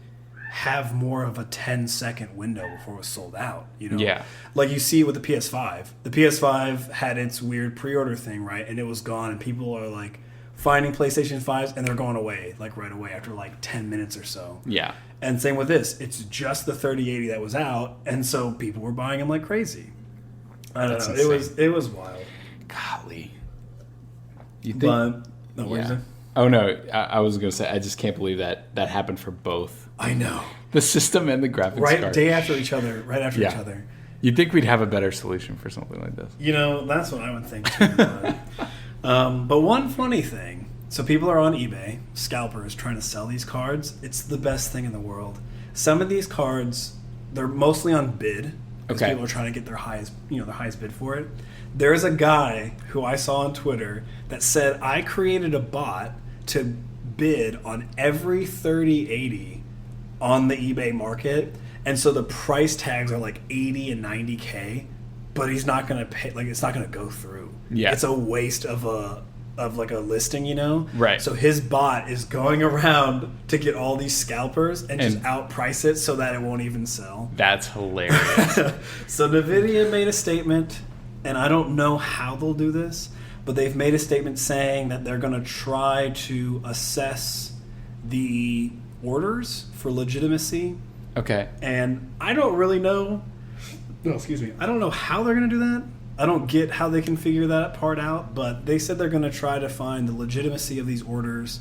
have more of a 10-second window before it was sold out. Yeah. Like you see with the PS5. The PS5 had its weird pre-order thing, right? And it was gone, and people are like finding PlayStation 5s and they're going away like right away after like 10 minutes or so. Yeah. And same with this. It's just the 3080 that was out, and so people were buying them like crazy. I don't know. Insane. It was wild. Golly. You think? But no, what is it? Oh no, I was gonna say I just can't believe that happened for both I know. the system and the graphics Right, card. day after each other, right after each Yeah. other. You'd think we'd have a better solution for something like this. That's what I would think too. But one funny thing. So people are on eBay, scalpers trying to sell these cards. It's the best thing in the world. Some of these cards, they're mostly on bid. Because Okay. people are trying to get their highest bid for it. There's a guy who I saw on Twitter that said, I created a bot to bid on every 3080 on the eBay market. And so the price tags are like 80 and 90K, but he's not going to pay, like it's not going to go through. Yeah. It's a waste of a listing, Right. So his bot is going around to get all these scalpers and just outprice it so that it won't even sell. That's hilarious. So NVIDIA made a statement, and I don't know how they'll do this, but they've made a statement saying that they're going to try to assess the orders for legitimacy. Okay. And I don't really know. No, excuse me. I don't know how they're going to do that. I don't get how they can figure that part out, but they said they're going to try to find the legitimacy of these orders,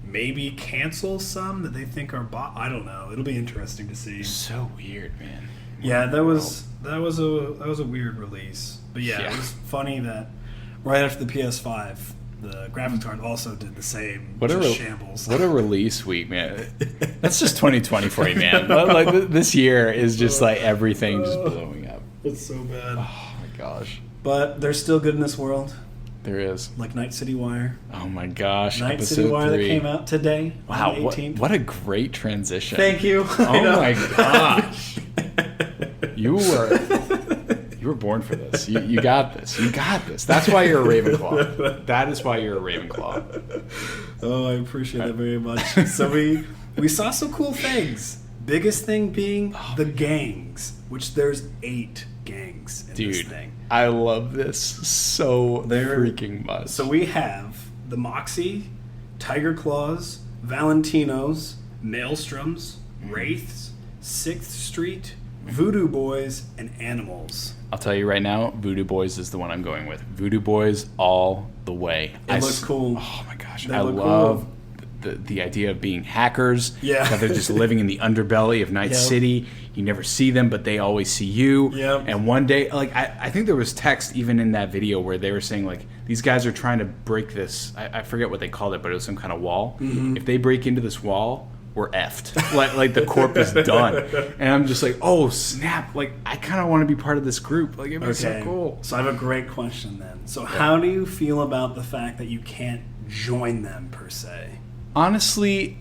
maybe cancel some that they think are bought. I don't know. It'll be interesting to see. So weird, man. Yeah, that was a weird release. But yeah, it was funny that right after the PS5, the graphics card also did the same. Shambles. What a release week, man. That's just 2020 for you, man. Like this year is just like everything just blowing up. It's so bad. Oh my gosh. But there's still good in this world. There is. Like Night City Wire. Oh my gosh. Night episode City Wire 3. that came out today. Wow, On the 18th. what a great transition. Thank you. Oh my gosh. You were born for this. You got this. You got this. That's why you're a Ravenclaw. That is why you're a Ravenclaw. Oh, I appreciate that very much. So we saw some cool things. Biggest thing being the gangs, which there's 8 gangs in this Dude, thing. I love this so freaking much. So we have the Moxie, Tiger Claws, Valentinos, Maelstroms, Wraiths, 6th Street, Voodoo Boys, and Animals. I'll tell you right now, Voodoo Boys is the one I'm going with. Voodoo Boys all the way. It looks cool. Oh my gosh, They I look love cool. the idea of being hackers. Yeah. How they're just living in the underbelly of Night Yep. City. You never see them, but they always see you. Yep. And one day, like I think there was text even in that video where they were saying like these guys are trying to break this. I forget what they called it, but it was some kind of wall. Mm-hmm. If they break into this wall, we're effed. like the corp is done. And I'm just like, oh snap! Like I kind of want to be part of this group. Like it'd be so cool. So I have a great question then. So how do you feel about the fact that you can't join them per se? Honestly,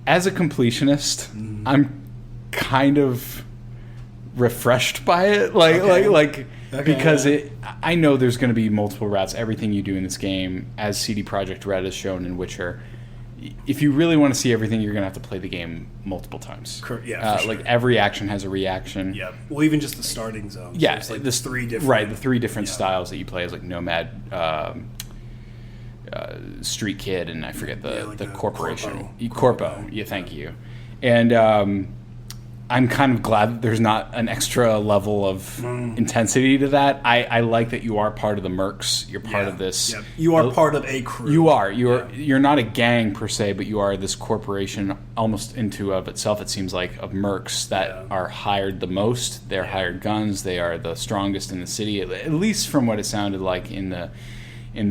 as a completionist, I'm kind of refreshed by it. Okay, Because yeah. I know there's going to be multiple routes. Everything you do in this game, as CD Projekt Red has shown in Witcher, if you really want to see everything, you're going to have to play the game multiple times. Yeah, for sure. Like every action has a reaction. Yep. Well, even just the starting zone. Yeah, So it's like this 3 different. right. The 3 different Yeah. styles that you play is like Nomad, Street Kid, and I forget the the corporation. Corpo. Corpo. Yeah, thank you. And I'm kind of glad that there's not an extra level of intensity to that. I like that you are part of the Mercs. You're part of this. Yep. You are part of a crew. You are. You're not a gang per se, but you are this corporation almost into of itself, it seems like, of mercs that are hired the most. They're hired guns. They are the strongest in the city, at least from what it sounded like in the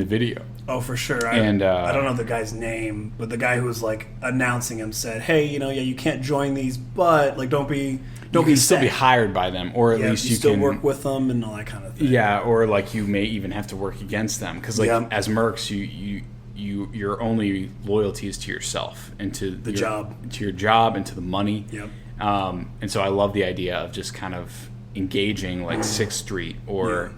video. Oh, for sure. I And, don't know the guy's name, but the guy who was like announcing him said, "Hey, you can't join these, but like don't be You can still be sad. hired by them, or at least you still can work with them and all that kind of thing." Yeah, or like you may even have to work against them because like Yeah. as mercs, your only loyalty is to yourself and to The job. to your job, and to the money. Yep. And so I love the idea of just kind of engaging like 6th Street or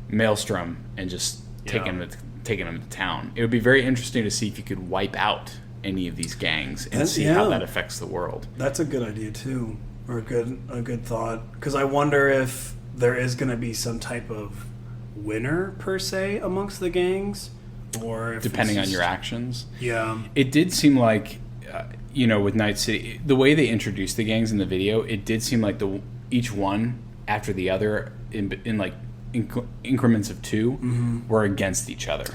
Maelstrom and just taking them to town. It would be very interesting to see if you could wipe out any of these gangs and see how that affects the world. That's a good idea too, or a good thought. Because I wonder if there is going to be some type of winner per se amongst the gangs, or if Depending it's on your just- actions. Yeah. It did seem like, with Night City, the way they introduced the gangs in the video, it did seem like each one after the other in like increments of 2 were against each other.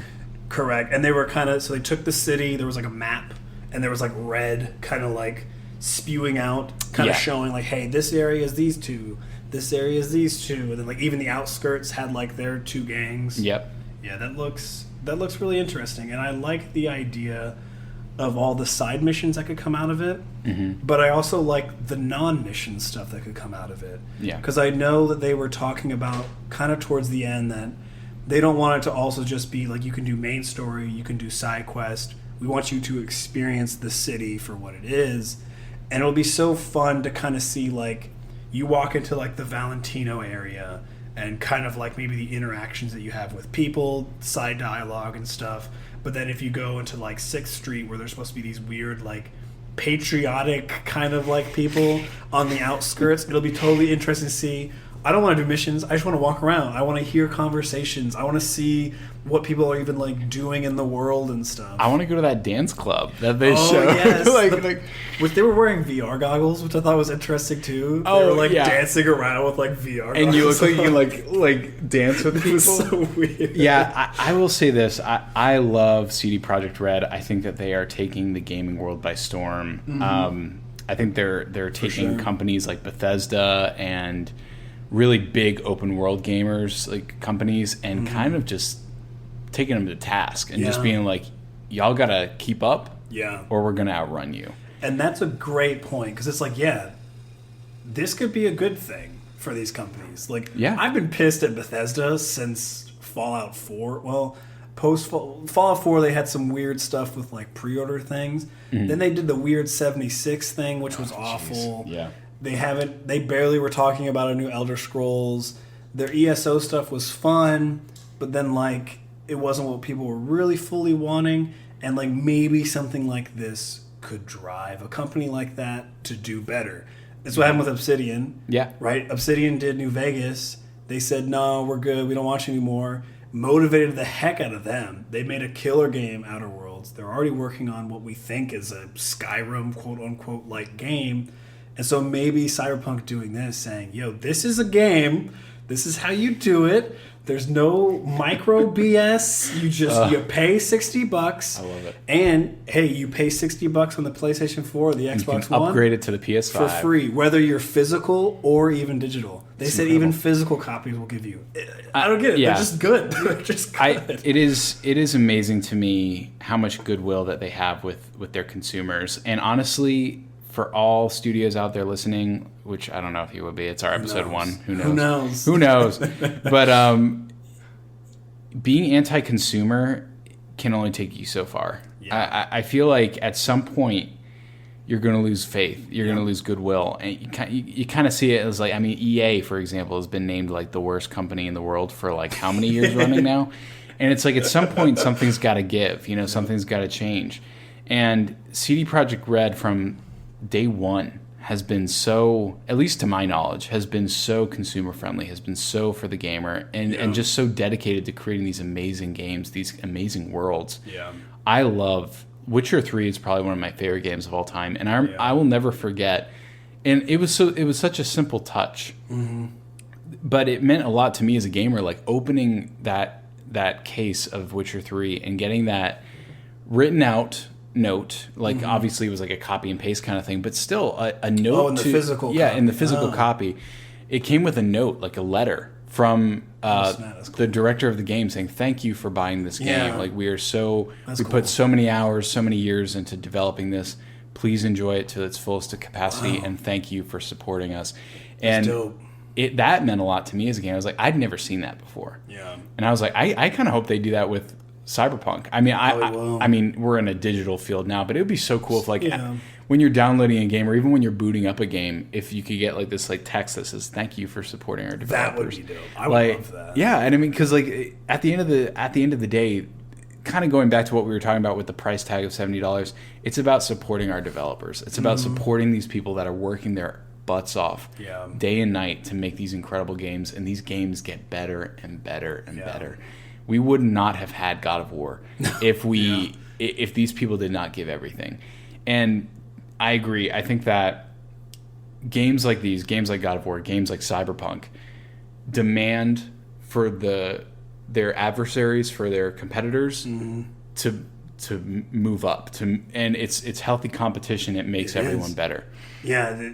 Correct. And they were kind of, so they took the city, there was like a map, and there was like red kind of like spewing out, kind of showing like, hey, this area is these 2, this area is these 2, and then like even the outskirts had like their 2 gangs. Yep. Yeah, that looks really interesting, and I like the idea of all the side missions that could come out of it. But I also like the non-mission stuff that could come out of it. Yeah. Because I know that they were talking about kind of towards the end that they don't want it to also just be like you can do main story, you can do side quest. We want you to experience the city for what it is, and it'll be so fun to kind of see like you walk into like the Valentino area and kind of like maybe the interactions that you have with people, side dialogue and stuff. But then if you go into like 6th Street where there's supposed to be these weird like patriotic kind of like people on the outskirts, it'll be totally interesting to see. I don't want to do missions. I just want to walk around. I want to hear conversations. I want to see what people are even like doing in the world and stuff. I want to go to that dance club that they showed. Yes. Which they were wearing VR goggles, which I thought was interesting too. They were like dancing around with like VR goggles. And you look like you can like dance with people. It was so weird. Yeah, I will say this. I love CD Projekt Red. I think that they are taking the gaming world by storm. I think they're taking companies like Bethesda and really big open world gamers like companies and kind of just taking them to task and just being like, y'all gotta keep up, or we're gonna outrun you. And that's a great point because it's like, this could be a good thing for these companies. Like, I've been pissed at Bethesda since Fallout 4. Well, post Fallout 4, they had some weird stuff with like pre-order things. Then they did the weird 76 thing, which was awful. Yeah. They barely were talking about a new Elder Scrolls. Their ESO stuff was fun, but then like it wasn't what people were really fully wanting. And like maybe something like this could drive a company like that to do better. That's what happened with Obsidian. Yeah. Right? Obsidian did New Vegas. They said, no, we're good. We don't want you anymore. Motivated the heck out of them. They made a killer game, Outer Worlds. worlds. They're already working on what we think is a Skyrim quote unquote like game. And so maybe Cyberpunk doing this, saying, yo, this is a game. This is how you do it. There's no micro BS. You just you pay $60. I love it. And hey, you pay $60 on the PlayStation 4 or the Xbox One. Upgrade it to the PS5 for free, whether you're physical or even digital. They said even physical copies will give you. I don't get it. Yeah. They're just good. They're just good. It is amazing to me how much goodwill that they have with their consumers. And honestly, for all studios out there listening, which I don't know if you would be, it's our episode 1. Who knows? Who knows? But being anti-consumer can only take you so far. Yeah. I feel like at some point you're going to lose faith. You're going to lose goodwill. And you kind of see it as like, I mean, EA, for example, has been named like the worst company in the world for like how many years running now? And it's like at some point something's got to give. You know, something's got to change. And CD Projekt Red from day one has been so, at least to my knowledge, has been so consumer friendly, has been so for the gamer, and just so dedicated to creating these amazing games, these amazing worlds. Yeah, I love Witcher 3 is probably one of my favorite games of all time, and I will never forget. And it was such a simple touch, but it meant a lot to me as a gamer. Like opening that case of Witcher 3 and getting that written out note, like obviously it was like a copy and paste kind of thing, but still a note in the physical copy. In the physical copy. It came with a note, like a letter from the director of the game saying, thank you for buying this game. Like we put so many hours, so many years into developing this. Please enjoy it to its fullest capacity and thank you for supporting us. And dope. That meant a lot to me as a game. I was like, I'd never seen that before. Yeah. And I was like, I kind of hope they do that with Cyberpunk. I mean, I mean, we're in a digital field now, but it would be so cool if, like, when you're downloading a game or even when you're booting up a game, if you could get like this like text that says "Thank you for supporting our developers." That would be dope. I would love that. Yeah, and I mean, because like at the end of the day, kind of going back to what we were talking about with the price tag of $70, it's about supporting our developers. It's about supporting these people that are working their butts off day and night to make these incredible games, and these games get better and better and better. We would not have had God of War if these people did not give everything. And I agree. I think that games like these, games like God of War, games like Cyberpunk, demand for their adversaries, for their competitors, to move up. And it's healthy competition. It makes everyone better. Yeah,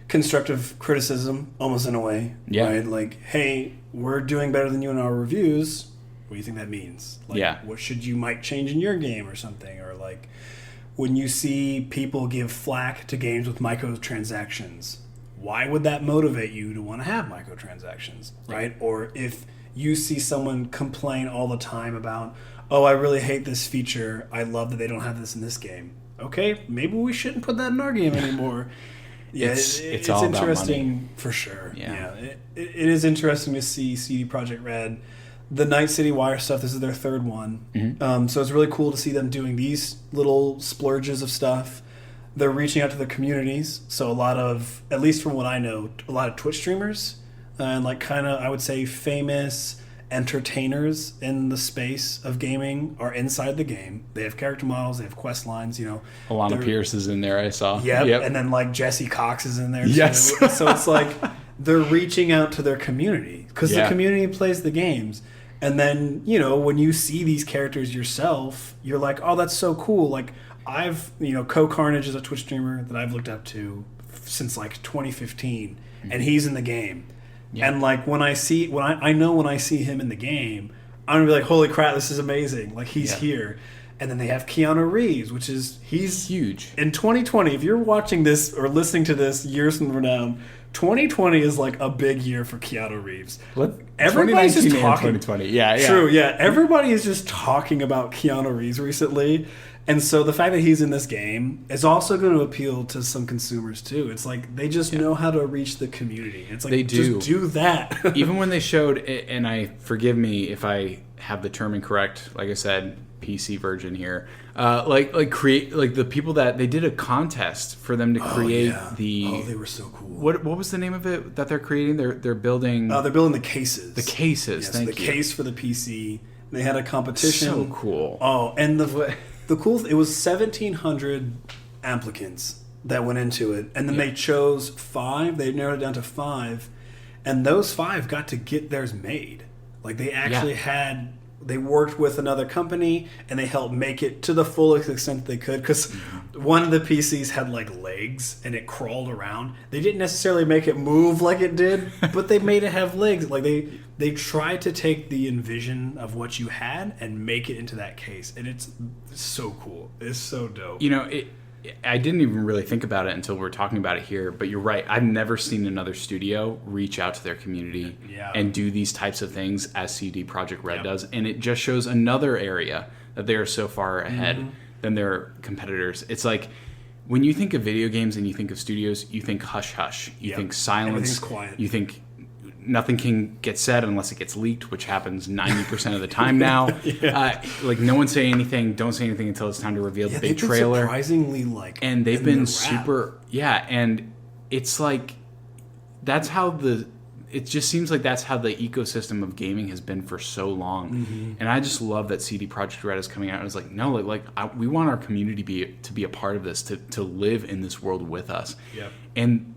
constructive criticism, almost in a way. Yeah. Right? Like, hey, we're doing better than you in our reviews. What do you think that means? Like, what should you might change in your game or something? Or like, when you see people give flack to games with microtransactions, why would that motivate you to want to have microtransactions, right? Or if you see someone complain all the time about, oh, I really hate this feature. I love that they don't have this in this game. Okay, maybe we shouldn't put that in our game anymore. Yeah, it's all interesting about money. For sure. Yeah, it is interesting to see CD Projekt Red, the Night City Wire stuff. This is their third one, so it's really cool to see them doing these little splurges of stuff. They're reaching out to their communities, so a lot of, at least from what I know, a lot of Twitch streamers and like kind of, I would say, famous entertainers in the space of gaming are inside the game. They have character models, they have quest lines, Alana Pierce is in there, I saw. Yep. And then like Jesse Cox is in there too. Yes. So it's like they're reaching out to their community because the community plays the games. And then, when you see these characters yourself, you're like, oh, that's so cool. Like I've, Co-Carnage is a Twitch streamer that I've looked up to since like 2015 and he's in the game. Yeah. And like when I see him in the game, I'm gonna be like, holy crap, this is amazing. Like he's here. And then they have Keanu Reeves, he's huge. In 2020, if you're watching this or listening to this years from now, 2020 is like a big year for Keanu Reeves. Everybody's just talking. 2020. Yeah. True, yeah. Everybody is just talking about Keanu Reeves recently. And so the fact that he's in this game is also going to appeal to some consumers too. It's like they just know how to reach the community. It's like, just do that. Even when they showed, and forgive me if I have the term incorrect, like I said, PC virgin here. Create the people that they did a contest for them to create they were so cool. What was the name of it that they're creating? They're building. They're building the cases. The cases. Yeah, so the case for the PC. They had a competition. So cool. Oh, and the cool it was 1,700 applicants that went into it, and then they chose 5. They narrowed it down to 5, and those 5 got to get theirs made. Like they actually had. They worked with another company and they helped make it to the fullest extent they could, because one of the PCs had like legs and it crawled around. They didn't necessarily make it move like it did, but they made it have legs. Like they tried to take the envision of what you had and make it into that case, and it's so cool. It's so dope. You know, I didn't even really think about it until we're talking about it here, but you're right. I've never seen another studio reach out to their community and do these types of things as CD Projekt Red does, and it just shows another area that they are so far ahead than their competitors. It's like when you think of video games and you think of studios, you think hush hush, you think silence, everything's quiet. You think nothing can get said unless it gets leaked, which happens 90% of the time now. Like no one say anything, don't say anything until it's time to reveal the big trailer. Surprisingly, like, and they've been super, and it's like that's how it just seems like that's how the ecosystem of gaming has been for so long. And I just love that CD Projekt Red is coming out and is like, no, we want our community to be a part of this, to live in this world with us. And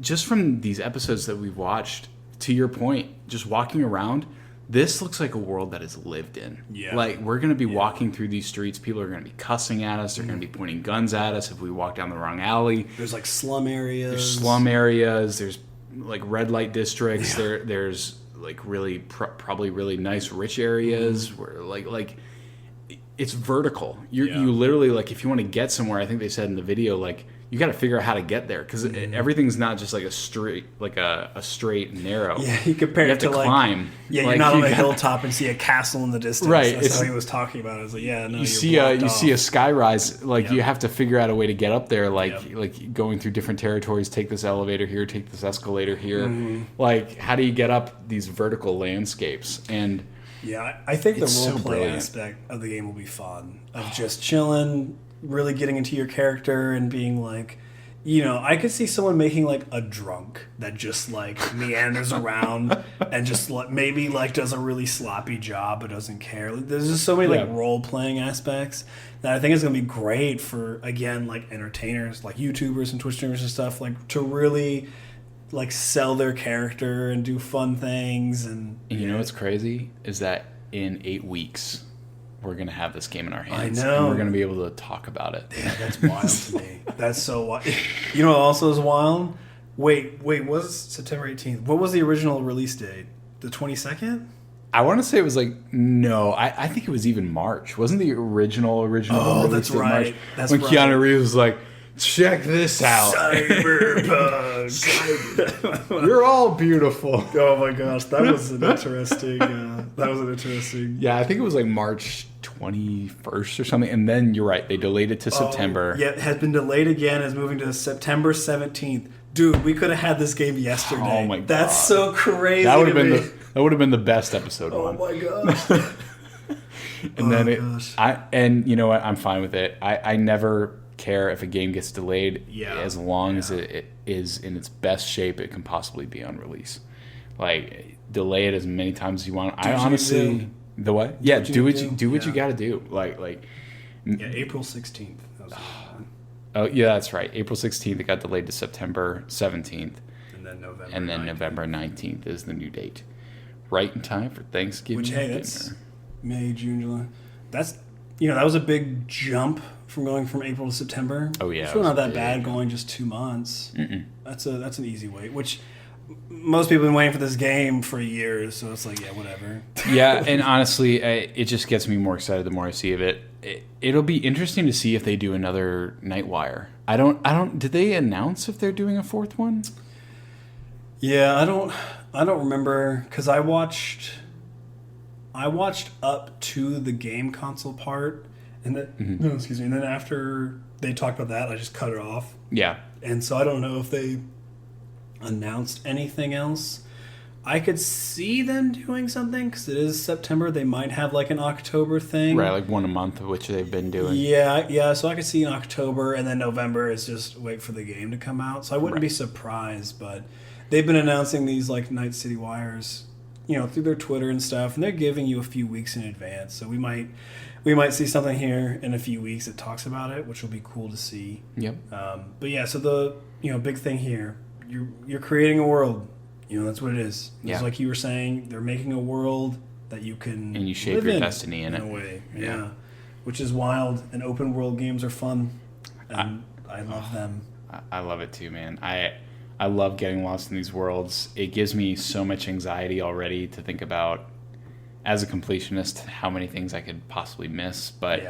just from these episodes that we've watched, to your point, just walking around, this looks like a world that is lived in. Like, we're going to be walking through these streets. People are going to be cussing at us. They're going to be pointing guns at us if we walk down the wrong alley. There's, like, slum areas. There's, like, red light districts. There's, like, really, probably really nice rich areas where, like it's vertical. You literally, like, if you want to get somewhere, I think they said in the video, like, you got to figure out how to get there, because everything's not just like a straight and narrow. You compare it to climb. You're not on a hilltop and see a castle in the distance. Right, that's how he was talking about it. I was like, you see a sky rise. Like you have to figure out a way to get up there. Like going through different territories. Take this elevator here. Take this escalator here. Like, how do you get up these vertical landscapes? And I think the role play aspect of the game will be fun. Of just chilling, really getting into your character and being like, I could see someone making like a drunk that just like meanders around and just like maybe like does a really sloppy job but doesn't care. There's just so many like role playing aspects that I think is going to be great for, again, like entertainers, like YouTubers and Twitch streamers and stuff, like to really like sell their character and do fun things. And you know what's crazy is that in 8 weeks we're going to have this game in our hands. I know. And we're going to be able to talk about it. Yeah, that's wild to me. That's so wild. You know what also is wild? Wait, was September 18th? What was the original release date? The 22nd? I want to say it was like, no, I think it was even March. Wasn't the original Oh, release that's date right. March? That's when right. Keanu Reeves was like, check this out. Cyberpunk. You're all beautiful. Oh my gosh, that was an interesting. Yeah, I think it was like March 21st or something, and then you're right, they delayed it to September. Yeah, it has been delayed again. It's moving to September 17th. Dude, we could have had this game yesterday. Oh my god, that's so crazy. That would have been the best episode one. Oh my gosh. And you know what? I'm fine with it. I never care if a game gets delayed, as long as it is in its best shape it can possibly be on release. Like, delay it as many times as you want. I honestly, the what? Yeah, do what you got to do. Like April 16th. Oh yeah, that's right. April 16th. It got delayed to September 17th, and then November 19th is the new date. Right in time for Thanksgiving. Which, hey, that's May, June, July. That's that was a big jump from going from April to September. Oh yeah, it's really not that bad going just 2 months. That's an easy wait. Which most people have been waiting for this game for years, so it's like, yeah, whatever. Yeah, and honestly, it just gets me more excited the more I see of it. It'll be interesting to see if they do another Nightwire. I don't. Did they announce if they're doing a 4th one? Yeah, I don't remember, because I watched up to the game console part, and then and then after they talked about that, I just cut it off. Yeah, and so I don't know if they announced anything else. I could see them doing something because it is September. They might have like an October thing, right? Like one a month, which they've been doing. Yeah. So I could see in October, and then November is just wait for the game to come out. So I wouldn't be surprised, but they've been announcing these like Night City Wires through their Twitter and stuff, and they're giving you a few weeks in advance. So we might see something here in a few weeks that talks about it, which will be cool to see. Yep. But yeah, so the big thing here, you're creating a world. That's what it is. Yeah. It's like you were saying, they're making a world that you can and you shape live your destiny in it. a way. Yeah. Which is wild, and open world games are fun, and I love them. I love it too, man. I love getting lost in these worlds. It gives me so much anxiety already to think about, as a completionist, how many things I could possibly miss. But,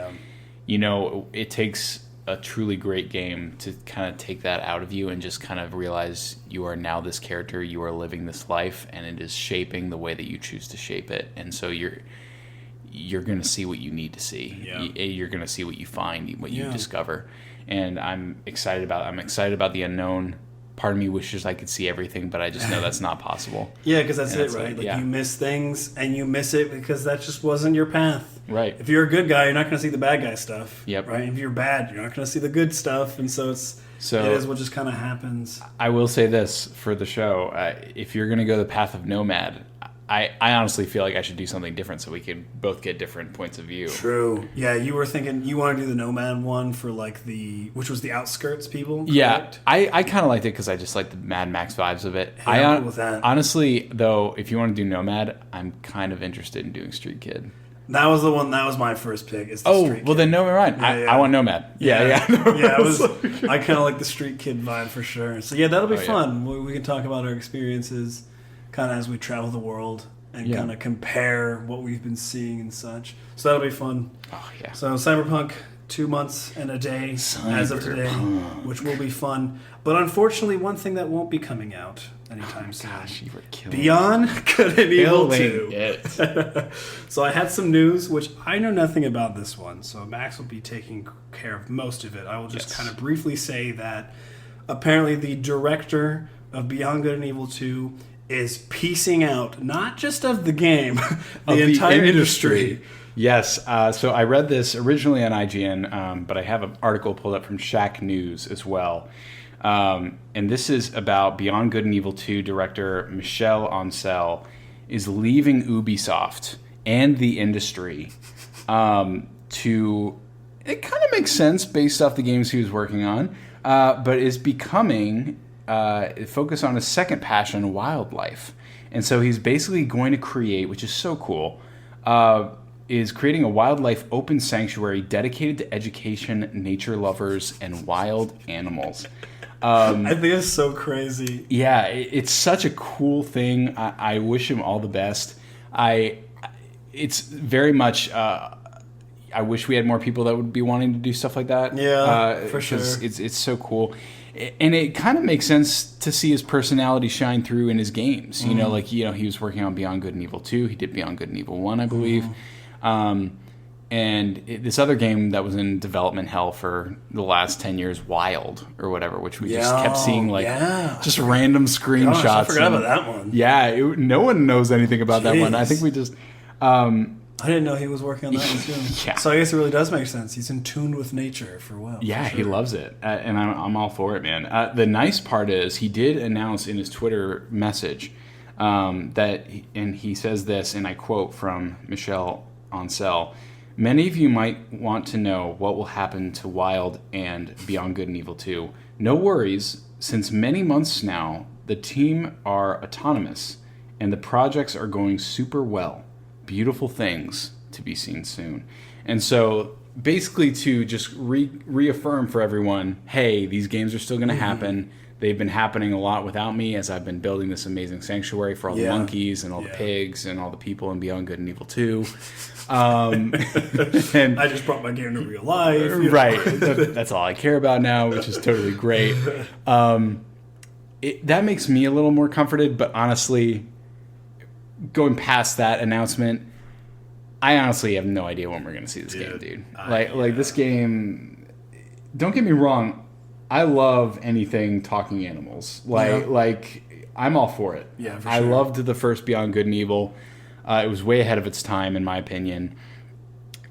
it takes a truly great game to kind of take that out of you and just kind of realize you are now this character, you are living this life, and it is shaping the way that you choose to shape it. And so you're going to see what you need to see. Yeah. You're going to see what you find, what you discover. And I'm excited about the unknown. Part of me wishes I could see everything, but I just know that's not possible. Yeah, because that's it, right? You miss things, and you miss it because that just wasn't your path. Right. If you're a good guy, you're not going to see the bad guy stuff. Yep. Right? If you're bad, you're not going to see the good stuff, and so it is what just kind of happens. I will say this for the show. If you're going to go the path of Nomad, I honestly feel like I should do something different so we can both get different points of view. True. Yeah, you were thinking you want to do the Nomad one for which was the outskirts people, correct? Yeah, I kind of liked it because I just like the Mad Max vibes of it. Hey, I'm cool with that. Honestly, though, if you want to do Nomad, I'm kind of interested in doing Street Kid. That was the one. That was my first pick. Is the Street Kid. Well then, no, right. I want Nomad. Yeah. I kind of like the Street Kid vibe for sure. So yeah, that'll be fun. Yeah. We can talk about our experiences, kind of as we travel the world and kind of compare what we've been seeing and such. So that'll be fun. Oh yeah. So Cyberpunk, 2 months and a day as of today, which will be fun. But unfortunately, one thing that won't be coming out anytime soon. Gosh, you were killing Beyond Good and Evil 2. It. So I had some news, which I know nothing about this one. So Max will be taking care of most of it. I will just kind of briefly say that apparently the director of Beyond Good and Evil 2 is piecing out, not just of the game, the entire industry. Yes. So I read this originally on IGN, but I have an article pulled up from Shack News as well. And this is about Beyond Good and Evil 2 director Michel Ancel is leaving Ubisoft and the industry to... It kind of makes sense based off the games he was working on, but is becoming... focus on his second passion, wildlife. And so he's basically going to create, which is so cool, is creating a wildlife open sanctuary dedicated to education, nature lovers, and wild animals. I think it's so crazy. Yeah, it's such a cool thing. I wish him all the best. It's very much... I wish we had more people that would be wanting to do stuff like that. Yeah, for sure. It's so cool. And it kind of makes sense to see his personality shine through in his games. He was working on Beyond Good and Evil 2. He did Beyond Good and Evil 1, I believe. This other game that was in development hell for the last 10 years, Wild or whatever, which we just kept seeing just random screenshots. Gosh, I forgot about that one. Yeah, no one knows anything about that one. I think we just... I didn't know he was working on that one too. Yeah. So I guess it really does make sense. He's in tune with nature for well. Yeah, for sure. He loves it, and I'm all for it, man. The nice part is he did announce in his Twitter message that, and he says this, and I quote from Michel Ancel: "Many of you might want to know what will happen to Wild and Beyond Good and Evil 2. No worries, since many months now, the team are autonomous, and the projects are going super well. Beautiful things to be seen soon." And so basically to just reaffirm for everyone, hey, these games are still going to happen. They've been happening a lot without me as I've been building this amazing sanctuary for all the monkeys and all the pigs and all the people in Beyond Good and Evil 2. And I just brought my game to real life. Right. That's all I care about now, which is totally great. That makes me a little more comforted, but honestly... Going past that announcement, I honestly have no idea when we're going to see this game, dude. Like this game. Don't get me wrong, I love anything talking animals. Like I'm all for it. Yeah, for sure. I loved the first Beyond Good and Evil. It was way ahead of its time, in my opinion.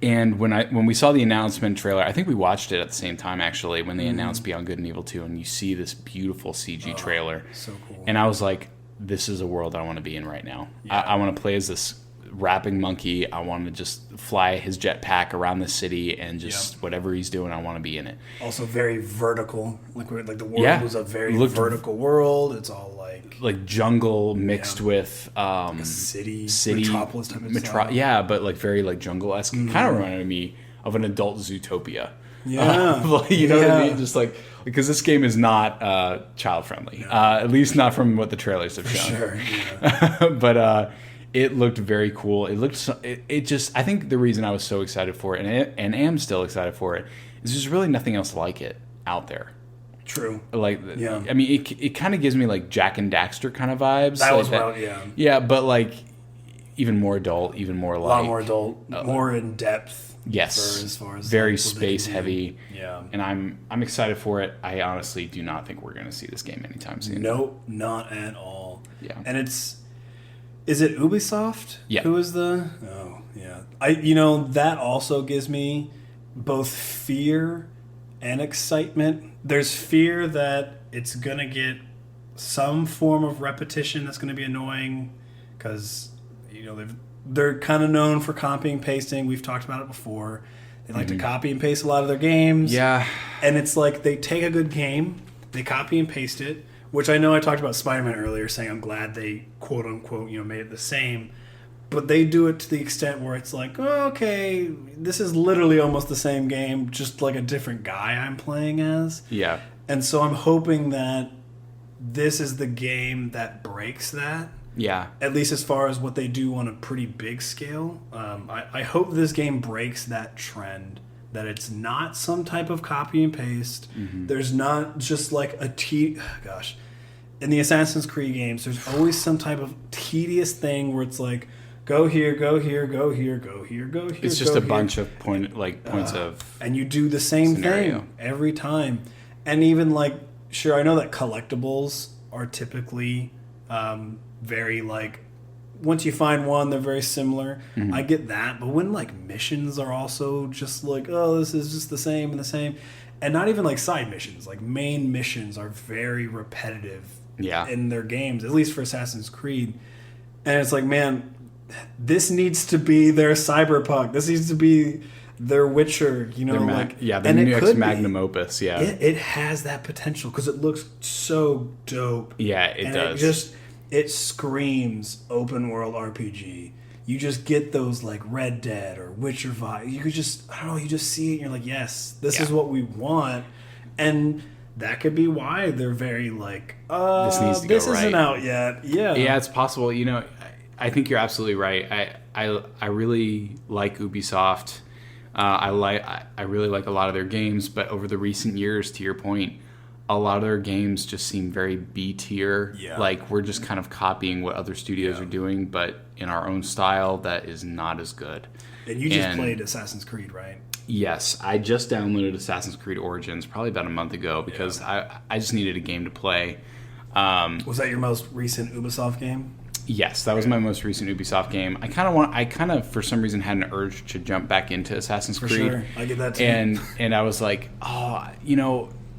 And when we saw the announcement trailer, I think we watched it at the same time actually when they announced Beyond Good and Evil 2, and you see this beautiful CG trailer. So cool. And I was like, this is a world I want to be in right now. Yeah. I want to play as this rapping monkey. I want to just fly his jetpack around the city and just whatever he's doing, I want to be in it. Also very vertical. Like the world was a very vertical world. It's all like jungle mixed with like a city metropolis type of style. Yeah, but like very like jungle-esque. Mm-hmm. Kind of reminded me of an adult Zootopia. Yeah. You know what I mean? Just like, because this game is not child friendly. At least not from what the trailers have shown. Sure. Yeah. But it looked very cool. It looked it just, I think the reason I was so excited for it and am still excited for it is there's really nothing else like it out there. True. Like, I mean, it kind of gives me like Jack and Daxter kind of vibes. That like was wild, yeah. Yeah, but like even more adult, even more like... A lot more adult, more in depth. Yes. As far as very space heavy. Yeah. And I'm excited for it. I honestly do not think we're going to see this game anytime soon. Nope, not at all. Yeah. And is it Ubisoft? Yeah. Who is oh, yeah. That also gives me both fear and excitement. There's fear that it's going to get some form of repetition that's going to be annoying because, they're kind of known for copying and pasting. We've talked about it before. They like to copy and paste a lot of their games. Yeah. And it's like they take a good game, they copy and paste it, which I know I talked about Spider-Man earlier, saying I'm glad they quote unquote, made it the same. But they do it to the extent where it's like, oh, okay, this is literally almost the same game, just like a different guy I'm playing as. Yeah. And so I'm hoping that this is the game that breaks that. Yeah. At least as far as what they do on a pretty big scale. I hope this game breaks that trend, that it's not some type of copy and paste. Mm-hmm. There's not just like in the Assassin's Creed games, there's always some type of tedious thing where it's like, go here, go here, go here, go here, go here. It's just a bunch of points of and you do the same scenario. Thing every time. And even sure, I know that collectibles are typically very once you find one, they're very similar. Mm-hmm. I get that, but when missions are also just this is just the same and the same, and not even side missions, main missions are very repetitive. Yeah. In their games, at least for Assassin's Creed, and it's man, this needs to be their Cyberpunk. This needs to be their Witcher. the next magnum opus. Yeah, it has that potential because it looks so dope. Yeah, it does. It screams open world RPG. You just get those Red Dead or Witcher vibe. You could just, I don't know, you just see it and you're like, yes, this is what we want. And that could be why they're very this needs to go this right. isn't out yet. Yeah. Yeah, it's possible. I think you're absolutely right. I really like Ubisoft. I really like a lot of their games, but over the recent years, to your point, a lot of their games just seem very B tier. Yeah. We're just kind of copying what other studios are doing, but in our own style that is not as good. And you just played Assassin's Creed, right? Yes, I just downloaded Assassin's Creed Origins probably about a month ago because I just needed a game to play. Was that your most recent Ubisoft game? Yes, that was my most recent Ubisoft game. I kind of for some reason had an urge to jump back into Assassin's Creed. Sure, I get that too. And I was like,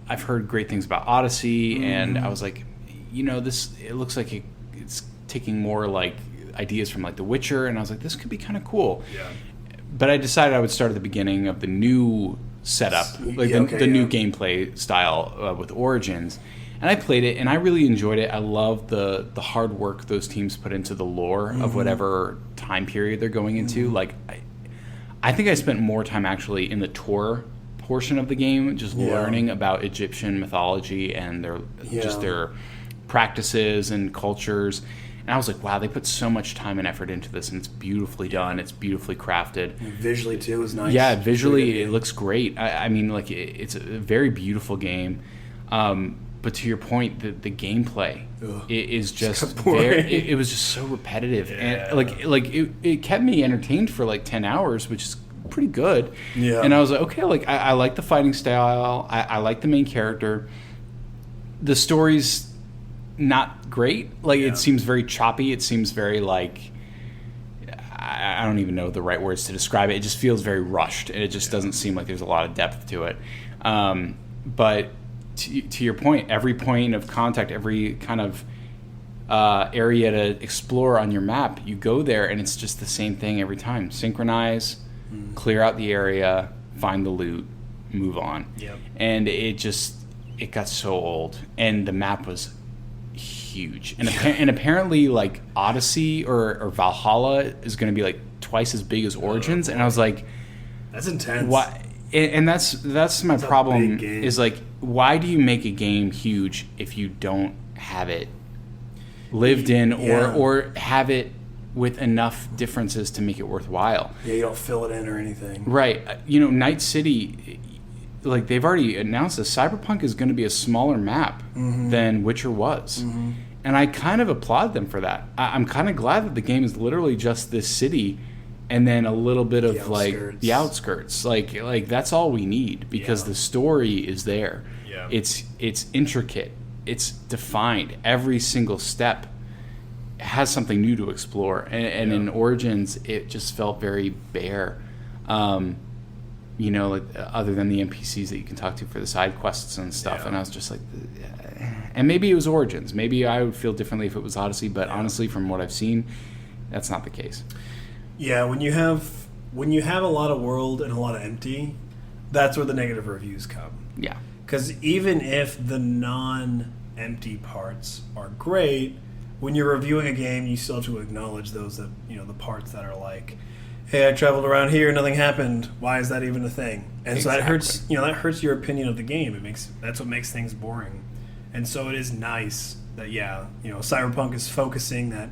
I've heard great things about Odyssey, and I was like, it looks like it's taking more ideas from The Witcher, and I was like, this could be kind of cool. Yeah. But I decided I would start at the beginning of the new setup, the new gameplay style with Origins. And I played it, and I really enjoyed it. I love the hard work those teams put into the lore of whatever time period they're going into. I think I spent more time actually in the tour portion of the game, just learning about Egyptian mythology and their practices and cultures. And I was like, wow, they put so much time and effort into this, and it's beautifully done. It's beautifully crafted. And visually, too, is nice. Yeah, visually, it looks great. I mean, it's a very beautiful game. But to your point, the gameplay is just it was just so repetitive. Yeah. And it kept me entertained for 10 hours, which is pretty good. Yeah. And I was like, okay, I like the fighting style. I like the main character. The story's not great. It seems very choppy. It seems very I don't even know the right words to describe it. It just feels very rushed, and it just doesn't seem like there's a lot of depth to it. But to your point, every point of contact, every kind of area to explore on your map, you go there and it's just the same thing every time. Synchronize, clear out the area, find the loot, move on. Yep. And it got so old, and the map was huge. And apparently, like, Odyssey or Valhalla is going to be like twice as big as Origins. And I was like, that's intense. Why? And that's my problem. Is like, why do you make a game huge if you don't have it lived in or have it with enough differences to make it worthwhile? Yeah, you don't fill it in or anything. Right. Night City, like, they've already announced this. Cyberpunk is going to be a smaller map than Witcher was. And I kind of applaud them for that. I'm kind of glad that the game is literally just this city and then a little bit of like the outskirts. Like that's all we need, because the story is there. Yeah. It's intricate. It's defined. Every single step has something new to explore. And in Origins, it just felt very bare. Like, other than the NPCs that you can talk to for the side quests and stuff. Yeah. And I was just like, and maybe it was Origins. Maybe I would feel differently if it was Odyssey. But honestly, from what I've seen, that's not the case. Yeah, when you have a lot of world and a lot of empty, that's where the negative reviews come. Yeah. Because even if the non-empty parts are great, when you're reviewing a game, you still have to acknowledge those that, the parts that are like, hey, I traveled around here, nothing happened. Why is that even a thing? And so that hurts. That hurts your opinion of the game. That's what makes things boring. And so it is nice that Cyberpunk is focusing that,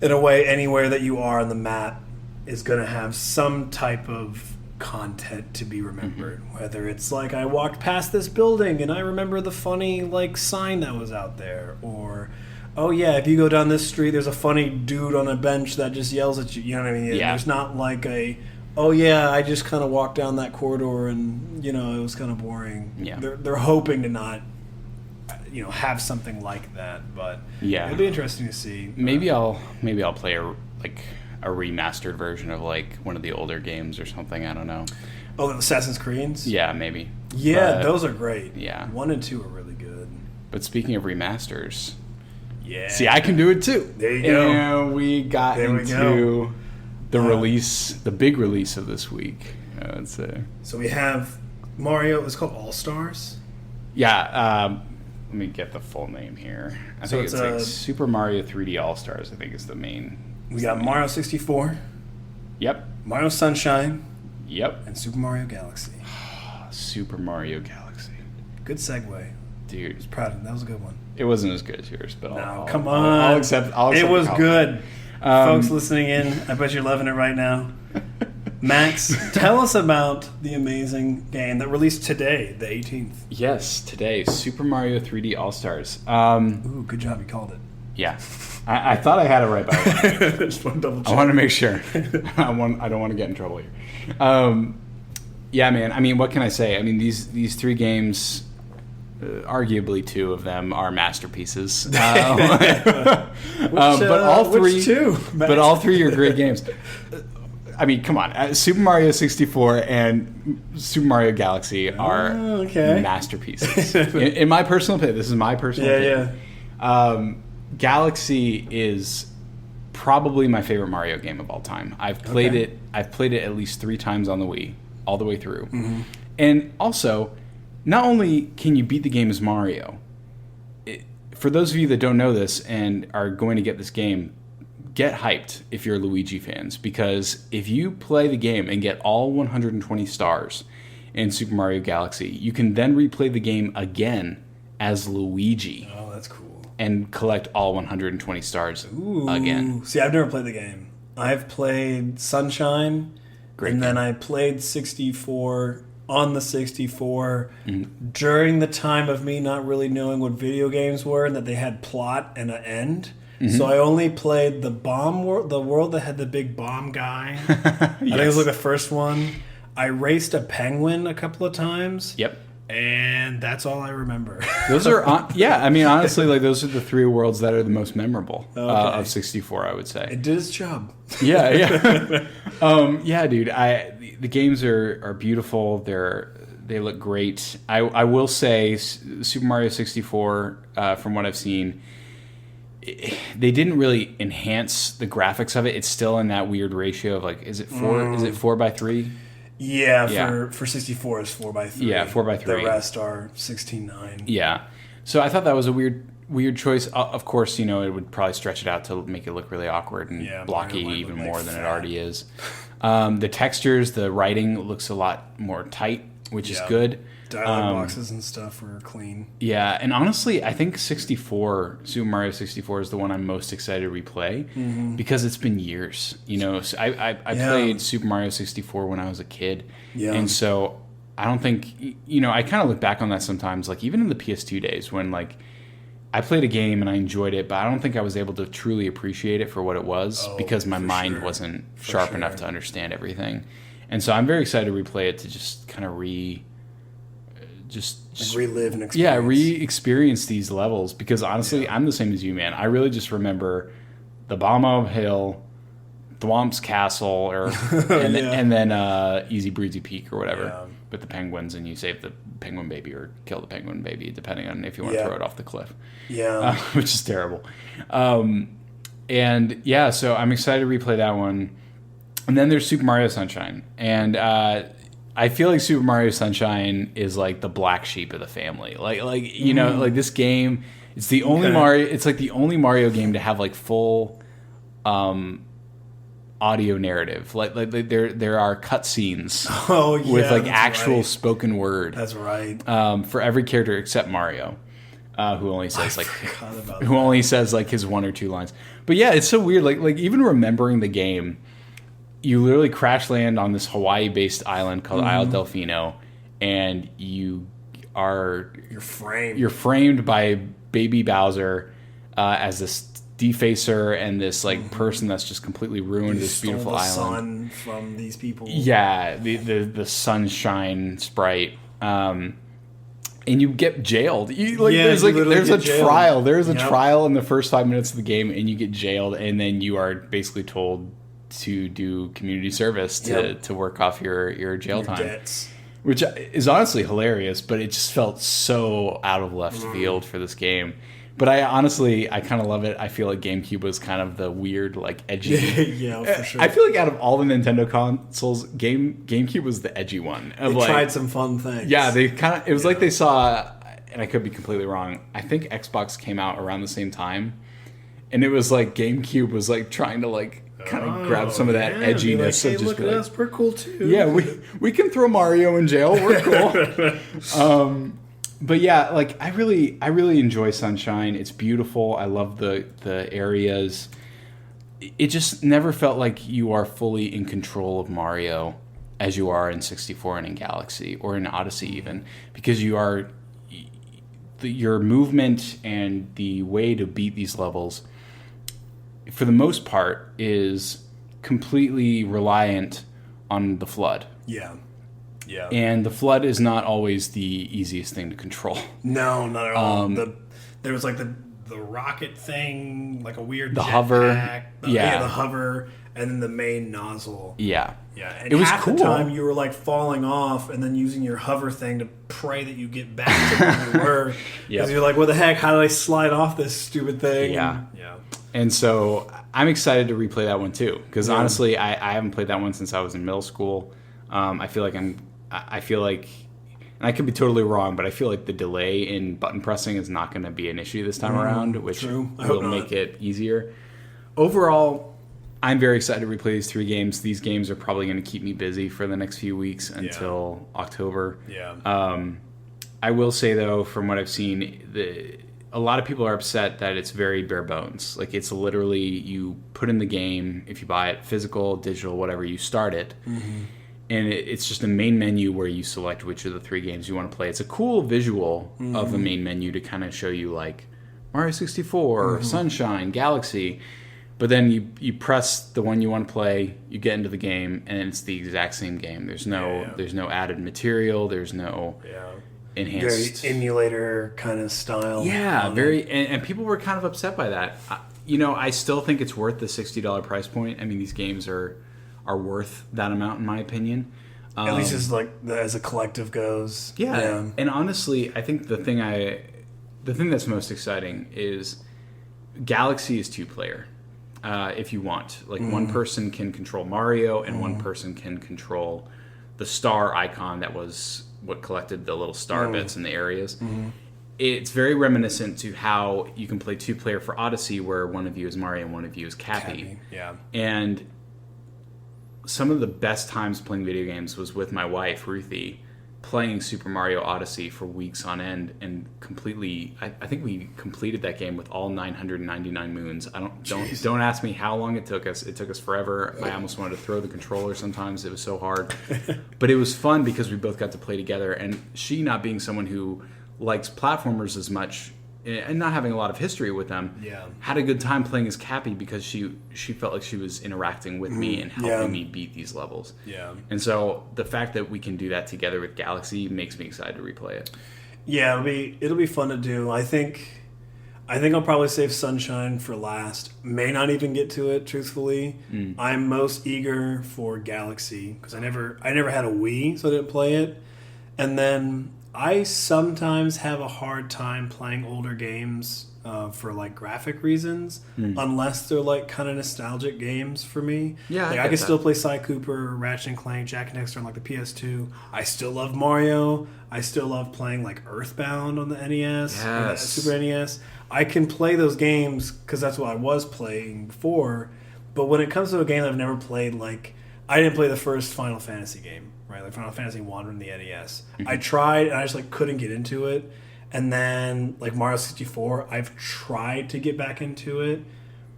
in a way, anywhere that you are on the map is going to have some type of content to be remembered. Whether it's like, I walked past this building and I remember the funny sign that was out there, or, oh yeah, if you go down this street, there's a funny dude on a bench that just yells at you. You know what I mean? Yeah. There's not like oh yeah, I just kind of walked down that corridor and it was kind of boring. Yeah. They're hoping to not have something like that, but it'd be interesting to see. Maybe I'll play a remastered version of one of the older games or something. I don't know. Oh, the Assassin's Creeds? Yeah, maybe. Yeah, those are great. Yeah. 1 and 2 are really good. But speaking of remasters, yeah. See, I can do it too. There you go. And we got into the big release of this week, I would say. So we have Mario. It's called All Stars. Yeah. Let me get the full name here. I think it's like Super Mario 3D All Stars, I think is the main. We got Mario 64. Yep. Mario Sunshine. Yep. And Super Mario Galaxy. Super Mario Galaxy. Good segue. Dude. I was proud of it. That was a good one. It wasn't as good as yours, but come on. I'll accept it was good. Folks listening in, I bet you're loving it right now. Max, tell us about the amazing game that released today, the 18th. Yes, today, Super Mario 3D All Stars. Ooh, good job, you called it. Yeah, I thought I had it right, by the way. Just want to double check. I want to make sure. I don't want to get in trouble here. Yeah, man. I mean, what can I say? I mean, these three games, arguably two of them are masterpieces. But all three, which two, but all three are great games. I mean, come on. Super Mario 64 and Super Mario Galaxy are masterpieces. In my personal opinion, this is my personal opinion. Yeah. Galaxy is probably my favorite Mario game of all time. I've played it at least 3 times on the Wii, all the way through. Mm-hmm. And also, not only can you beat the game as Mario, for those of you that don't know this and are going to get this game, get hyped if you're Luigi fans, because if you play the game and get all 120 stars in Super Mario Galaxy, you can then replay the game again as Luigi. Oh, that's cool. And collect all 120 stars again. See, I've never played the game. I've played Sunshine, then I played 64 on the 64 during the time of me not really knowing what video games were and that they had plot and an end. Mm-hmm. So I only played the world that had the big bomb guy. Yes. I think it was like the first one. I raced a penguin a couple of times. Yep. And that's all I remember. Those are, I mean, honestly, those are the 3 worlds that are the most memorable of 64, I would say. It did its job. Yeah. Yeah, dude. The games are beautiful. They look great. I will say, Super Mario 64, from what I've seen, they didn't really enhance the graphics of it. It's still in that weird ratio of like, is it 4:3? Yeah, for 64 it's 4:3. Yeah, 4:3. The rest are 16:9. Yeah. So I thought that was a weird choice. Of course, it would probably stretch it out to make it look really awkward and blocky even more than it already is. The textures, the writing looks a lot more tight, which is good. Dialogue boxes and stuff were clean. Yeah, and honestly, I think Super Mario 64 is the one I'm most excited to replay because it's been years. So I played Super Mario 64 when I was a kid, and so I don't think I kind of look back on that sometimes, like even in the PS2 days when like I played a game and I enjoyed it, but I don't think I was able to truly appreciate it for what it was because my mind wasn't sharp enough to understand everything, and so I'm very excited to replay it to just kind of relive and experience. Yeah, re-experience these levels because honestly, I'm the same as you, man. I really just remember the Bomb Hill, Thwomp's Castle, and then Easy Breezy Peak or whatever with the penguins, and you save the penguin baby or kill the penguin baby, depending on if you want to throw it off the cliff. Yeah, which is terrible. And yeah, so I'm excited to replay that one. And then there's Super Mario Sunshine, and I feel like Super Mario Sunshine is like the black sheep of the family. Like like this game, it's the only Mario. It's like the only Mario game to have like full audio narrative. Like there are cutscenes with like actual spoken word. That's right. For every character except Mario, who only says only says like his one or two lines. But yeah, it's so weird. Like even remembering the game. You literally crash land on this Hawaii-based island called Isle Delfino, and you're framed by Baby Bowser as this defacer and this like person that's just completely ruined this beautiful island. Sun from these people. Yeah, the sunshine sprite. And you get jailed. There's a trial. There's a trial in the first 5 minutes of the game, and you get jailed, and then you are basically told to do community service to work off your jail time, debts. Which is honestly hilarious, but it just felt so out of left field for this game. But I kind of love it. I feel like GameCube was kind of the weird, like edgy. For sure. I feel like out of all the Nintendo consoles, GameCube was the edgy one. They tried some fun things. Yeah, they kind of. It was like they saw, and I could be completely wrong. I think Xbox came out around the same time, and it was like GameCube was like trying to like. Kind of grab some of that edginess. Like, hey, look at us, we're cool too. Yeah, we can throw Mario in jail. We're cool. But yeah, like I really enjoy Sunshine. It's beautiful. I love the areas. It just never felt like you are fully in control of Mario as you are in 64 and in Galaxy or in Odyssey even, because your movement and the way to beat these levels for the most part, is completely reliant on the FLUDD. Yeah. And the FLUDD is not always the easiest thing to control. No, not at all. There was like the rocket thing, like a weird hover. The hover, and then the main nozzle. Yeah. And it was half cool. the time you were like falling off and then using your hover thing to pray that you get back to where you were. Because you're like, what the heck? How did I slide off this stupid thing? Yeah. And so I'm excited to replay that one too. Because honestly, I haven't played that one since I was in middle school. I feel like, and I could be totally wrong, but I feel like the delay in button pressing is not going to be an issue this time around, which will make it easier. Overall, I'm very excited to replay these three games. These games are probably going to keep me busy for the next few weeks until October. I will say, though, from what I've seen, a lot of people are upset that it's very bare bones. Like, it's literally, you put in the game, if you buy it physical, digital, whatever, you start it. And it's just a main menu where you select which of the three games you want to play. It's a cool visual of the main menu to kind of show you, like, Mario 64, Sunshine, Galaxy. But then you press the one you want to play, you get into the game, and it's the exact same game. There's no added material. There's no enhanced... Very emulator kind of style. Yeah, very... And people were kind of upset by that. I still think it's worth the $60 price point. I mean, these games are worth that amount, in my opinion. At least as a collective goes. Yeah. And honestly, I think the thing that's most exciting is Galaxy is 2-player. If you want, like one person can control Mario and one person can control the star icon that was what collected the little star bits in the areas. It's very reminiscent to how you can play 2-player for Odyssey, where one of you is Mario and one of you is Cappy. Yeah. And some of the best times playing video games was with my wife, Ruthie, playing Super Mario Odyssey for weeks on end, and completely. I think we completed that game with all 999 moons. Don't ask me how long it took us. It took us forever. I almost wanted to throw the controller sometimes. It was so hard, but it was fun because we both got to play together. And she, not being someone who likes platformers as much and not having a lot of history with them, had a good time playing as Cappy because she felt like she was interacting with me and helping me beat these levels. Yeah. And so the fact that we can do that together with Galaxy makes me excited to replay it. Yeah, it'll be fun to do. I think I'll probably save Sunshine for last. May not even get to it, truthfully. I'm most eager for Galaxy because I never had a Wii, so I didn't play it. And then I sometimes have a hard time playing older games for like graphic reasons, unless they're like kind of nostalgic games for me. Yeah, like I can still play Sly Cooper, Ratchet and Clank, Jak and Daxter on like the PS2. I still love Mario. I still love playing like Earthbound on the NES, or the Super NES. I can play those games because that's what I was playing before. But when it comes to a game I've never played, like I didn't play the first Final Fantasy game. Right, like Final Fantasy 1 on the NES. I tried, and I just like couldn't get into it. And then like Mario 64, I've tried to get back into it,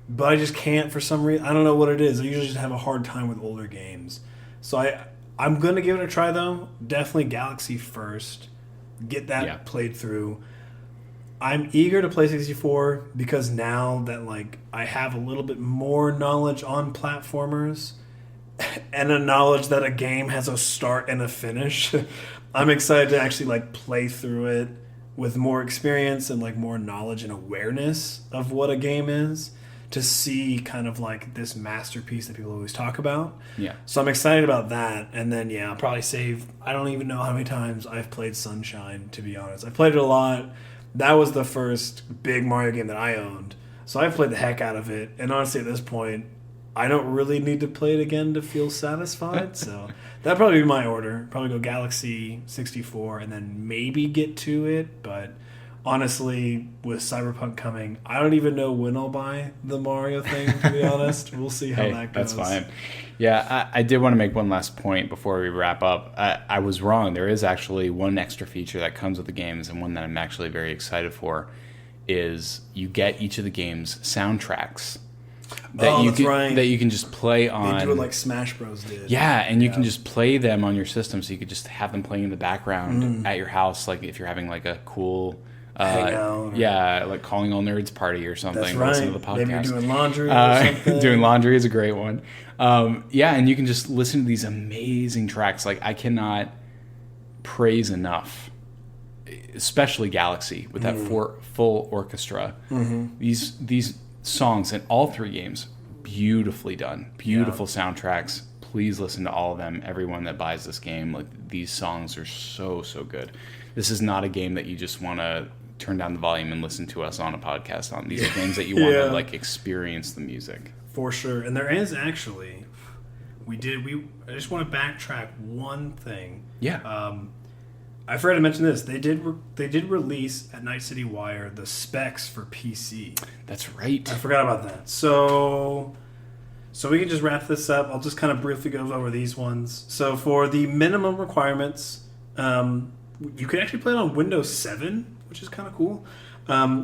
but I just can't for some reason. I don't know what it is. I usually just have a hard time with older games. So I'm gonna give it a try though. Definitely Galaxy first. Get that played through. I'm eager to play 64 because now that like I have a little bit more knowledge on platformers and a knowledge that a game has a start and a finish, I'm excited to actually like play through it with more experience and like more knowledge and awareness of what a game is, to see kind of like this masterpiece that people always talk about. Yeah. So I'm excited about that. And then I'll probably save. I don't even know how many times I've played Sunshine, to be honest. I played it a lot. That was the first big Mario game that I owned, so I've played the heck out of it. And honestly, at this point, I don't really need to play it again to feel satisfied. So that'd probably be my order. Probably go Galaxy 64 and then maybe get to it. But honestly, with Cyberpunk coming, I don't even know when I'll buy the Mario thing, to be honest. We'll see how that goes. That's fine. Yeah, I did want to make one last point before we wrap up. I was wrong. There is actually one extra feature that comes with the games, and one that I'm actually very excited for, is you get each of the games' soundtracks. That you can just play on. They do it like Smash Bros. Did. Yeah, and you can just play them on your system, so you could just have them playing in the background at your house, like if you're having like a cool hangout. Like Calling All Nerds party or something. That's right. Listen to the podcast. Maybe you're doing laundry or something. Doing laundry is a great one. And you can just listen to these amazing tracks. Like I cannot praise enough, especially Galaxy with that full orchestra. These songs in all three games, beautifully done, beautiful soundtracks. Please listen to all of them. Everyone that buys this game, like these songs are so good. This is not a game that you just want to turn down the volume and listen to us on a podcast on. These are games that you want to like experience the music for sure. And there is actually, I just want to backtrack one thing. I forgot to mention this. They did release at Night City Wire the specs for PC. That's right. I forgot about that. So we can just wrap this up. I'll just kind of briefly go over these ones. So for the minimum requirements, you can actually play it on Windows 7, which is kind of cool.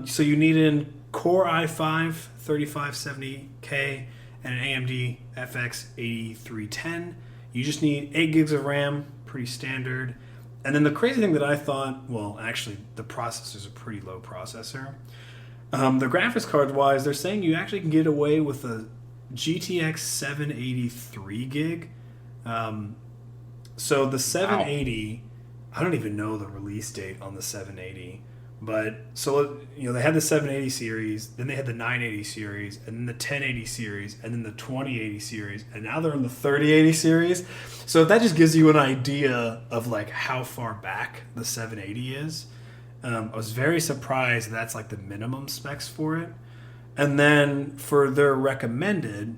So you need an Core i5 3570K and an AMD FX 8310. You just need 8 gigs of RAM, pretty standard. And then the crazy thing that I thought, well, actually, the processor's a pretty low processor. The graphics card wise, they're saying you actually can get away with a GTX 783 gig. So the 780, I don't even know the release date on the 780. But so they had the 780 series, then they had the 980 series, and then the 1080 series, and then the 2080 series, and now they're in the 3080 series. So that just gives you an idea of like how far back the 780 is. I was very surprised that's like the minimum specs for it. And then for their recommended,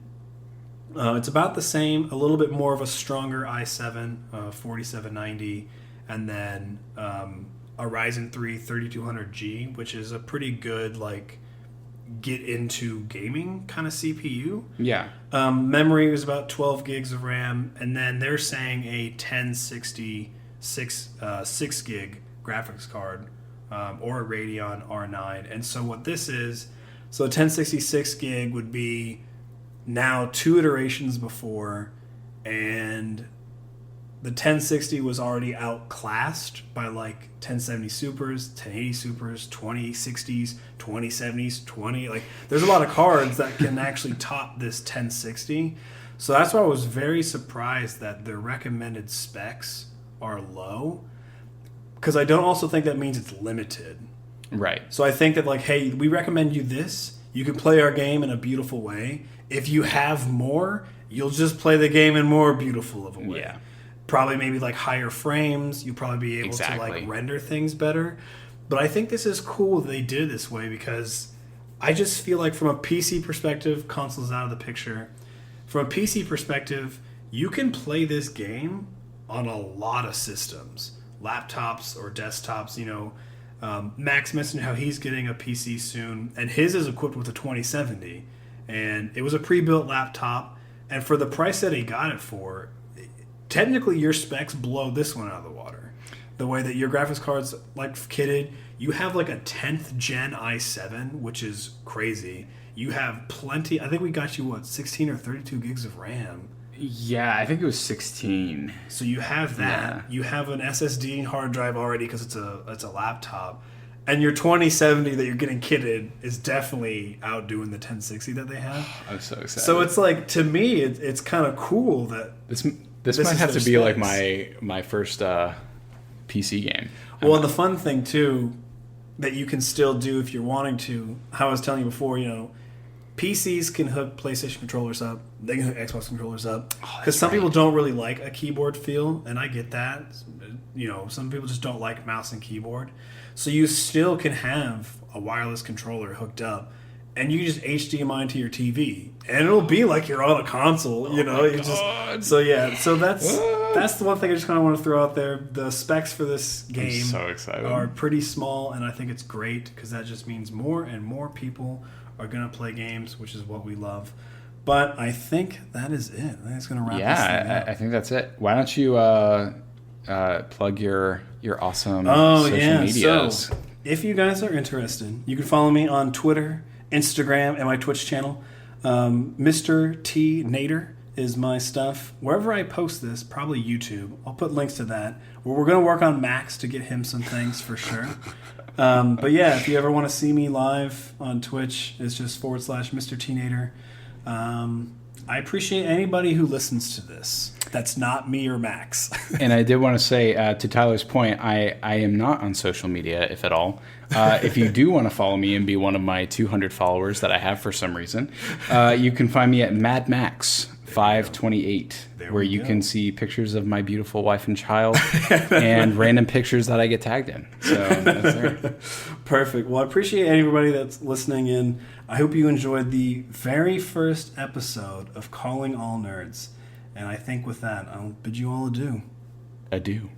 it's about the same, a little bit more of a stronger i7, 4790, and then a Ryzen 3 3200G, which is a pretty good, like, get into gaming kind of CPU. Yeah. Memory was about 12 gigs of RAM, and then they're saying a 1060 6 gig graphics card, or a Radeon R9. And so what this is, so a 1066 gig would be now 2 iterations before, and the 1060 was already outclassed by like 1070 Supers, 1080 Supers, 2060s, 2070s, 20. Like, there's a lot of cards that can actually top this 1060. So that's why I was very surprised that their recommended specs are low, because I don't also think that means it's limited. Right. So I think that, like, hey, we recommend you this. You can play our game in a beautiful way. If you have more, you'll just play the game in more beautiful of a way. Yeah. Probably maybe like higher frames. You'll probably be able to like render things better. But I think this is cool that they did it this way, because I just feel like from a PC perspective, consoles out of the picture. From a PC perspective, you can play this game on a lot of systems, laptops or desktops. You know, Max mentioned how he's getting a PC soon, and his is equipped with a 2070, and it was a pre-built laptop. And for the price that he got it for, technically your specs blow this one out of the water. The way that your graphics card's like kitted, you have like a 10th gen i7, which is crazy. You have plenty. I think we got you 16 or 32 gigs of RAM. Yeah, I think it was 16. So you have that. Yeah. You have an SSD hard drive already because it's a laptop. And your 2070 that you're getting kitted is definitely outdoing the 1060 that they have. I'm so excited. So it's like, to me, it's kind of cool that this might have to be like my first PC game. Well, and the fun thing too that you can still do if you're wanting to, how I was telling you before, you know, PCs can hook PlayStation controllers up. They can hook Xbox controllers up. Because some people don't really like a keyboard feel, and I get that. You know, some people just don't like mouse and keyboard. So you still can have a wireless controller hooked up, and you can just HDMI into your TV, and it'll be like you're on a console. You know, so that's the one thing I just kind of want to throw out there. The specs for this game are pretty small, and I think it's great because that just means more and more people are going to play games, which is what we love. But I think that is it. I think it's going to wrap this thing up. I think that's it. Why don't you plug your awesome social medias? So, if you guys are interested, you can follow me on Twitter, Instagram, and my Twitch channel. Mr. T Nader is my stuff. Wherever I post this, probably YouTube, I'll put links to that. We're going to work on Max to get him some things for sure. But yeah, if you ever want to see me live on Twitch, it's just /Mr. T Nader. I appreciate anybody who listens to this. That's not me or Max. And I did want to say, to Tyler's point, I am not on social media, if at all. If you do want to follow me and be one of my 200 followers that I have for some reason, you can find me at MadMax528, where you can see pictures of my beautiful wife and child and random pictures that I get tagged in. So that's there. Perfect. Well, I appreciate everybody that's listening in. I hope you enjoyed the very first episode of Calling All Nerds. And I think with that, I'll bid you all adieu. Adieu.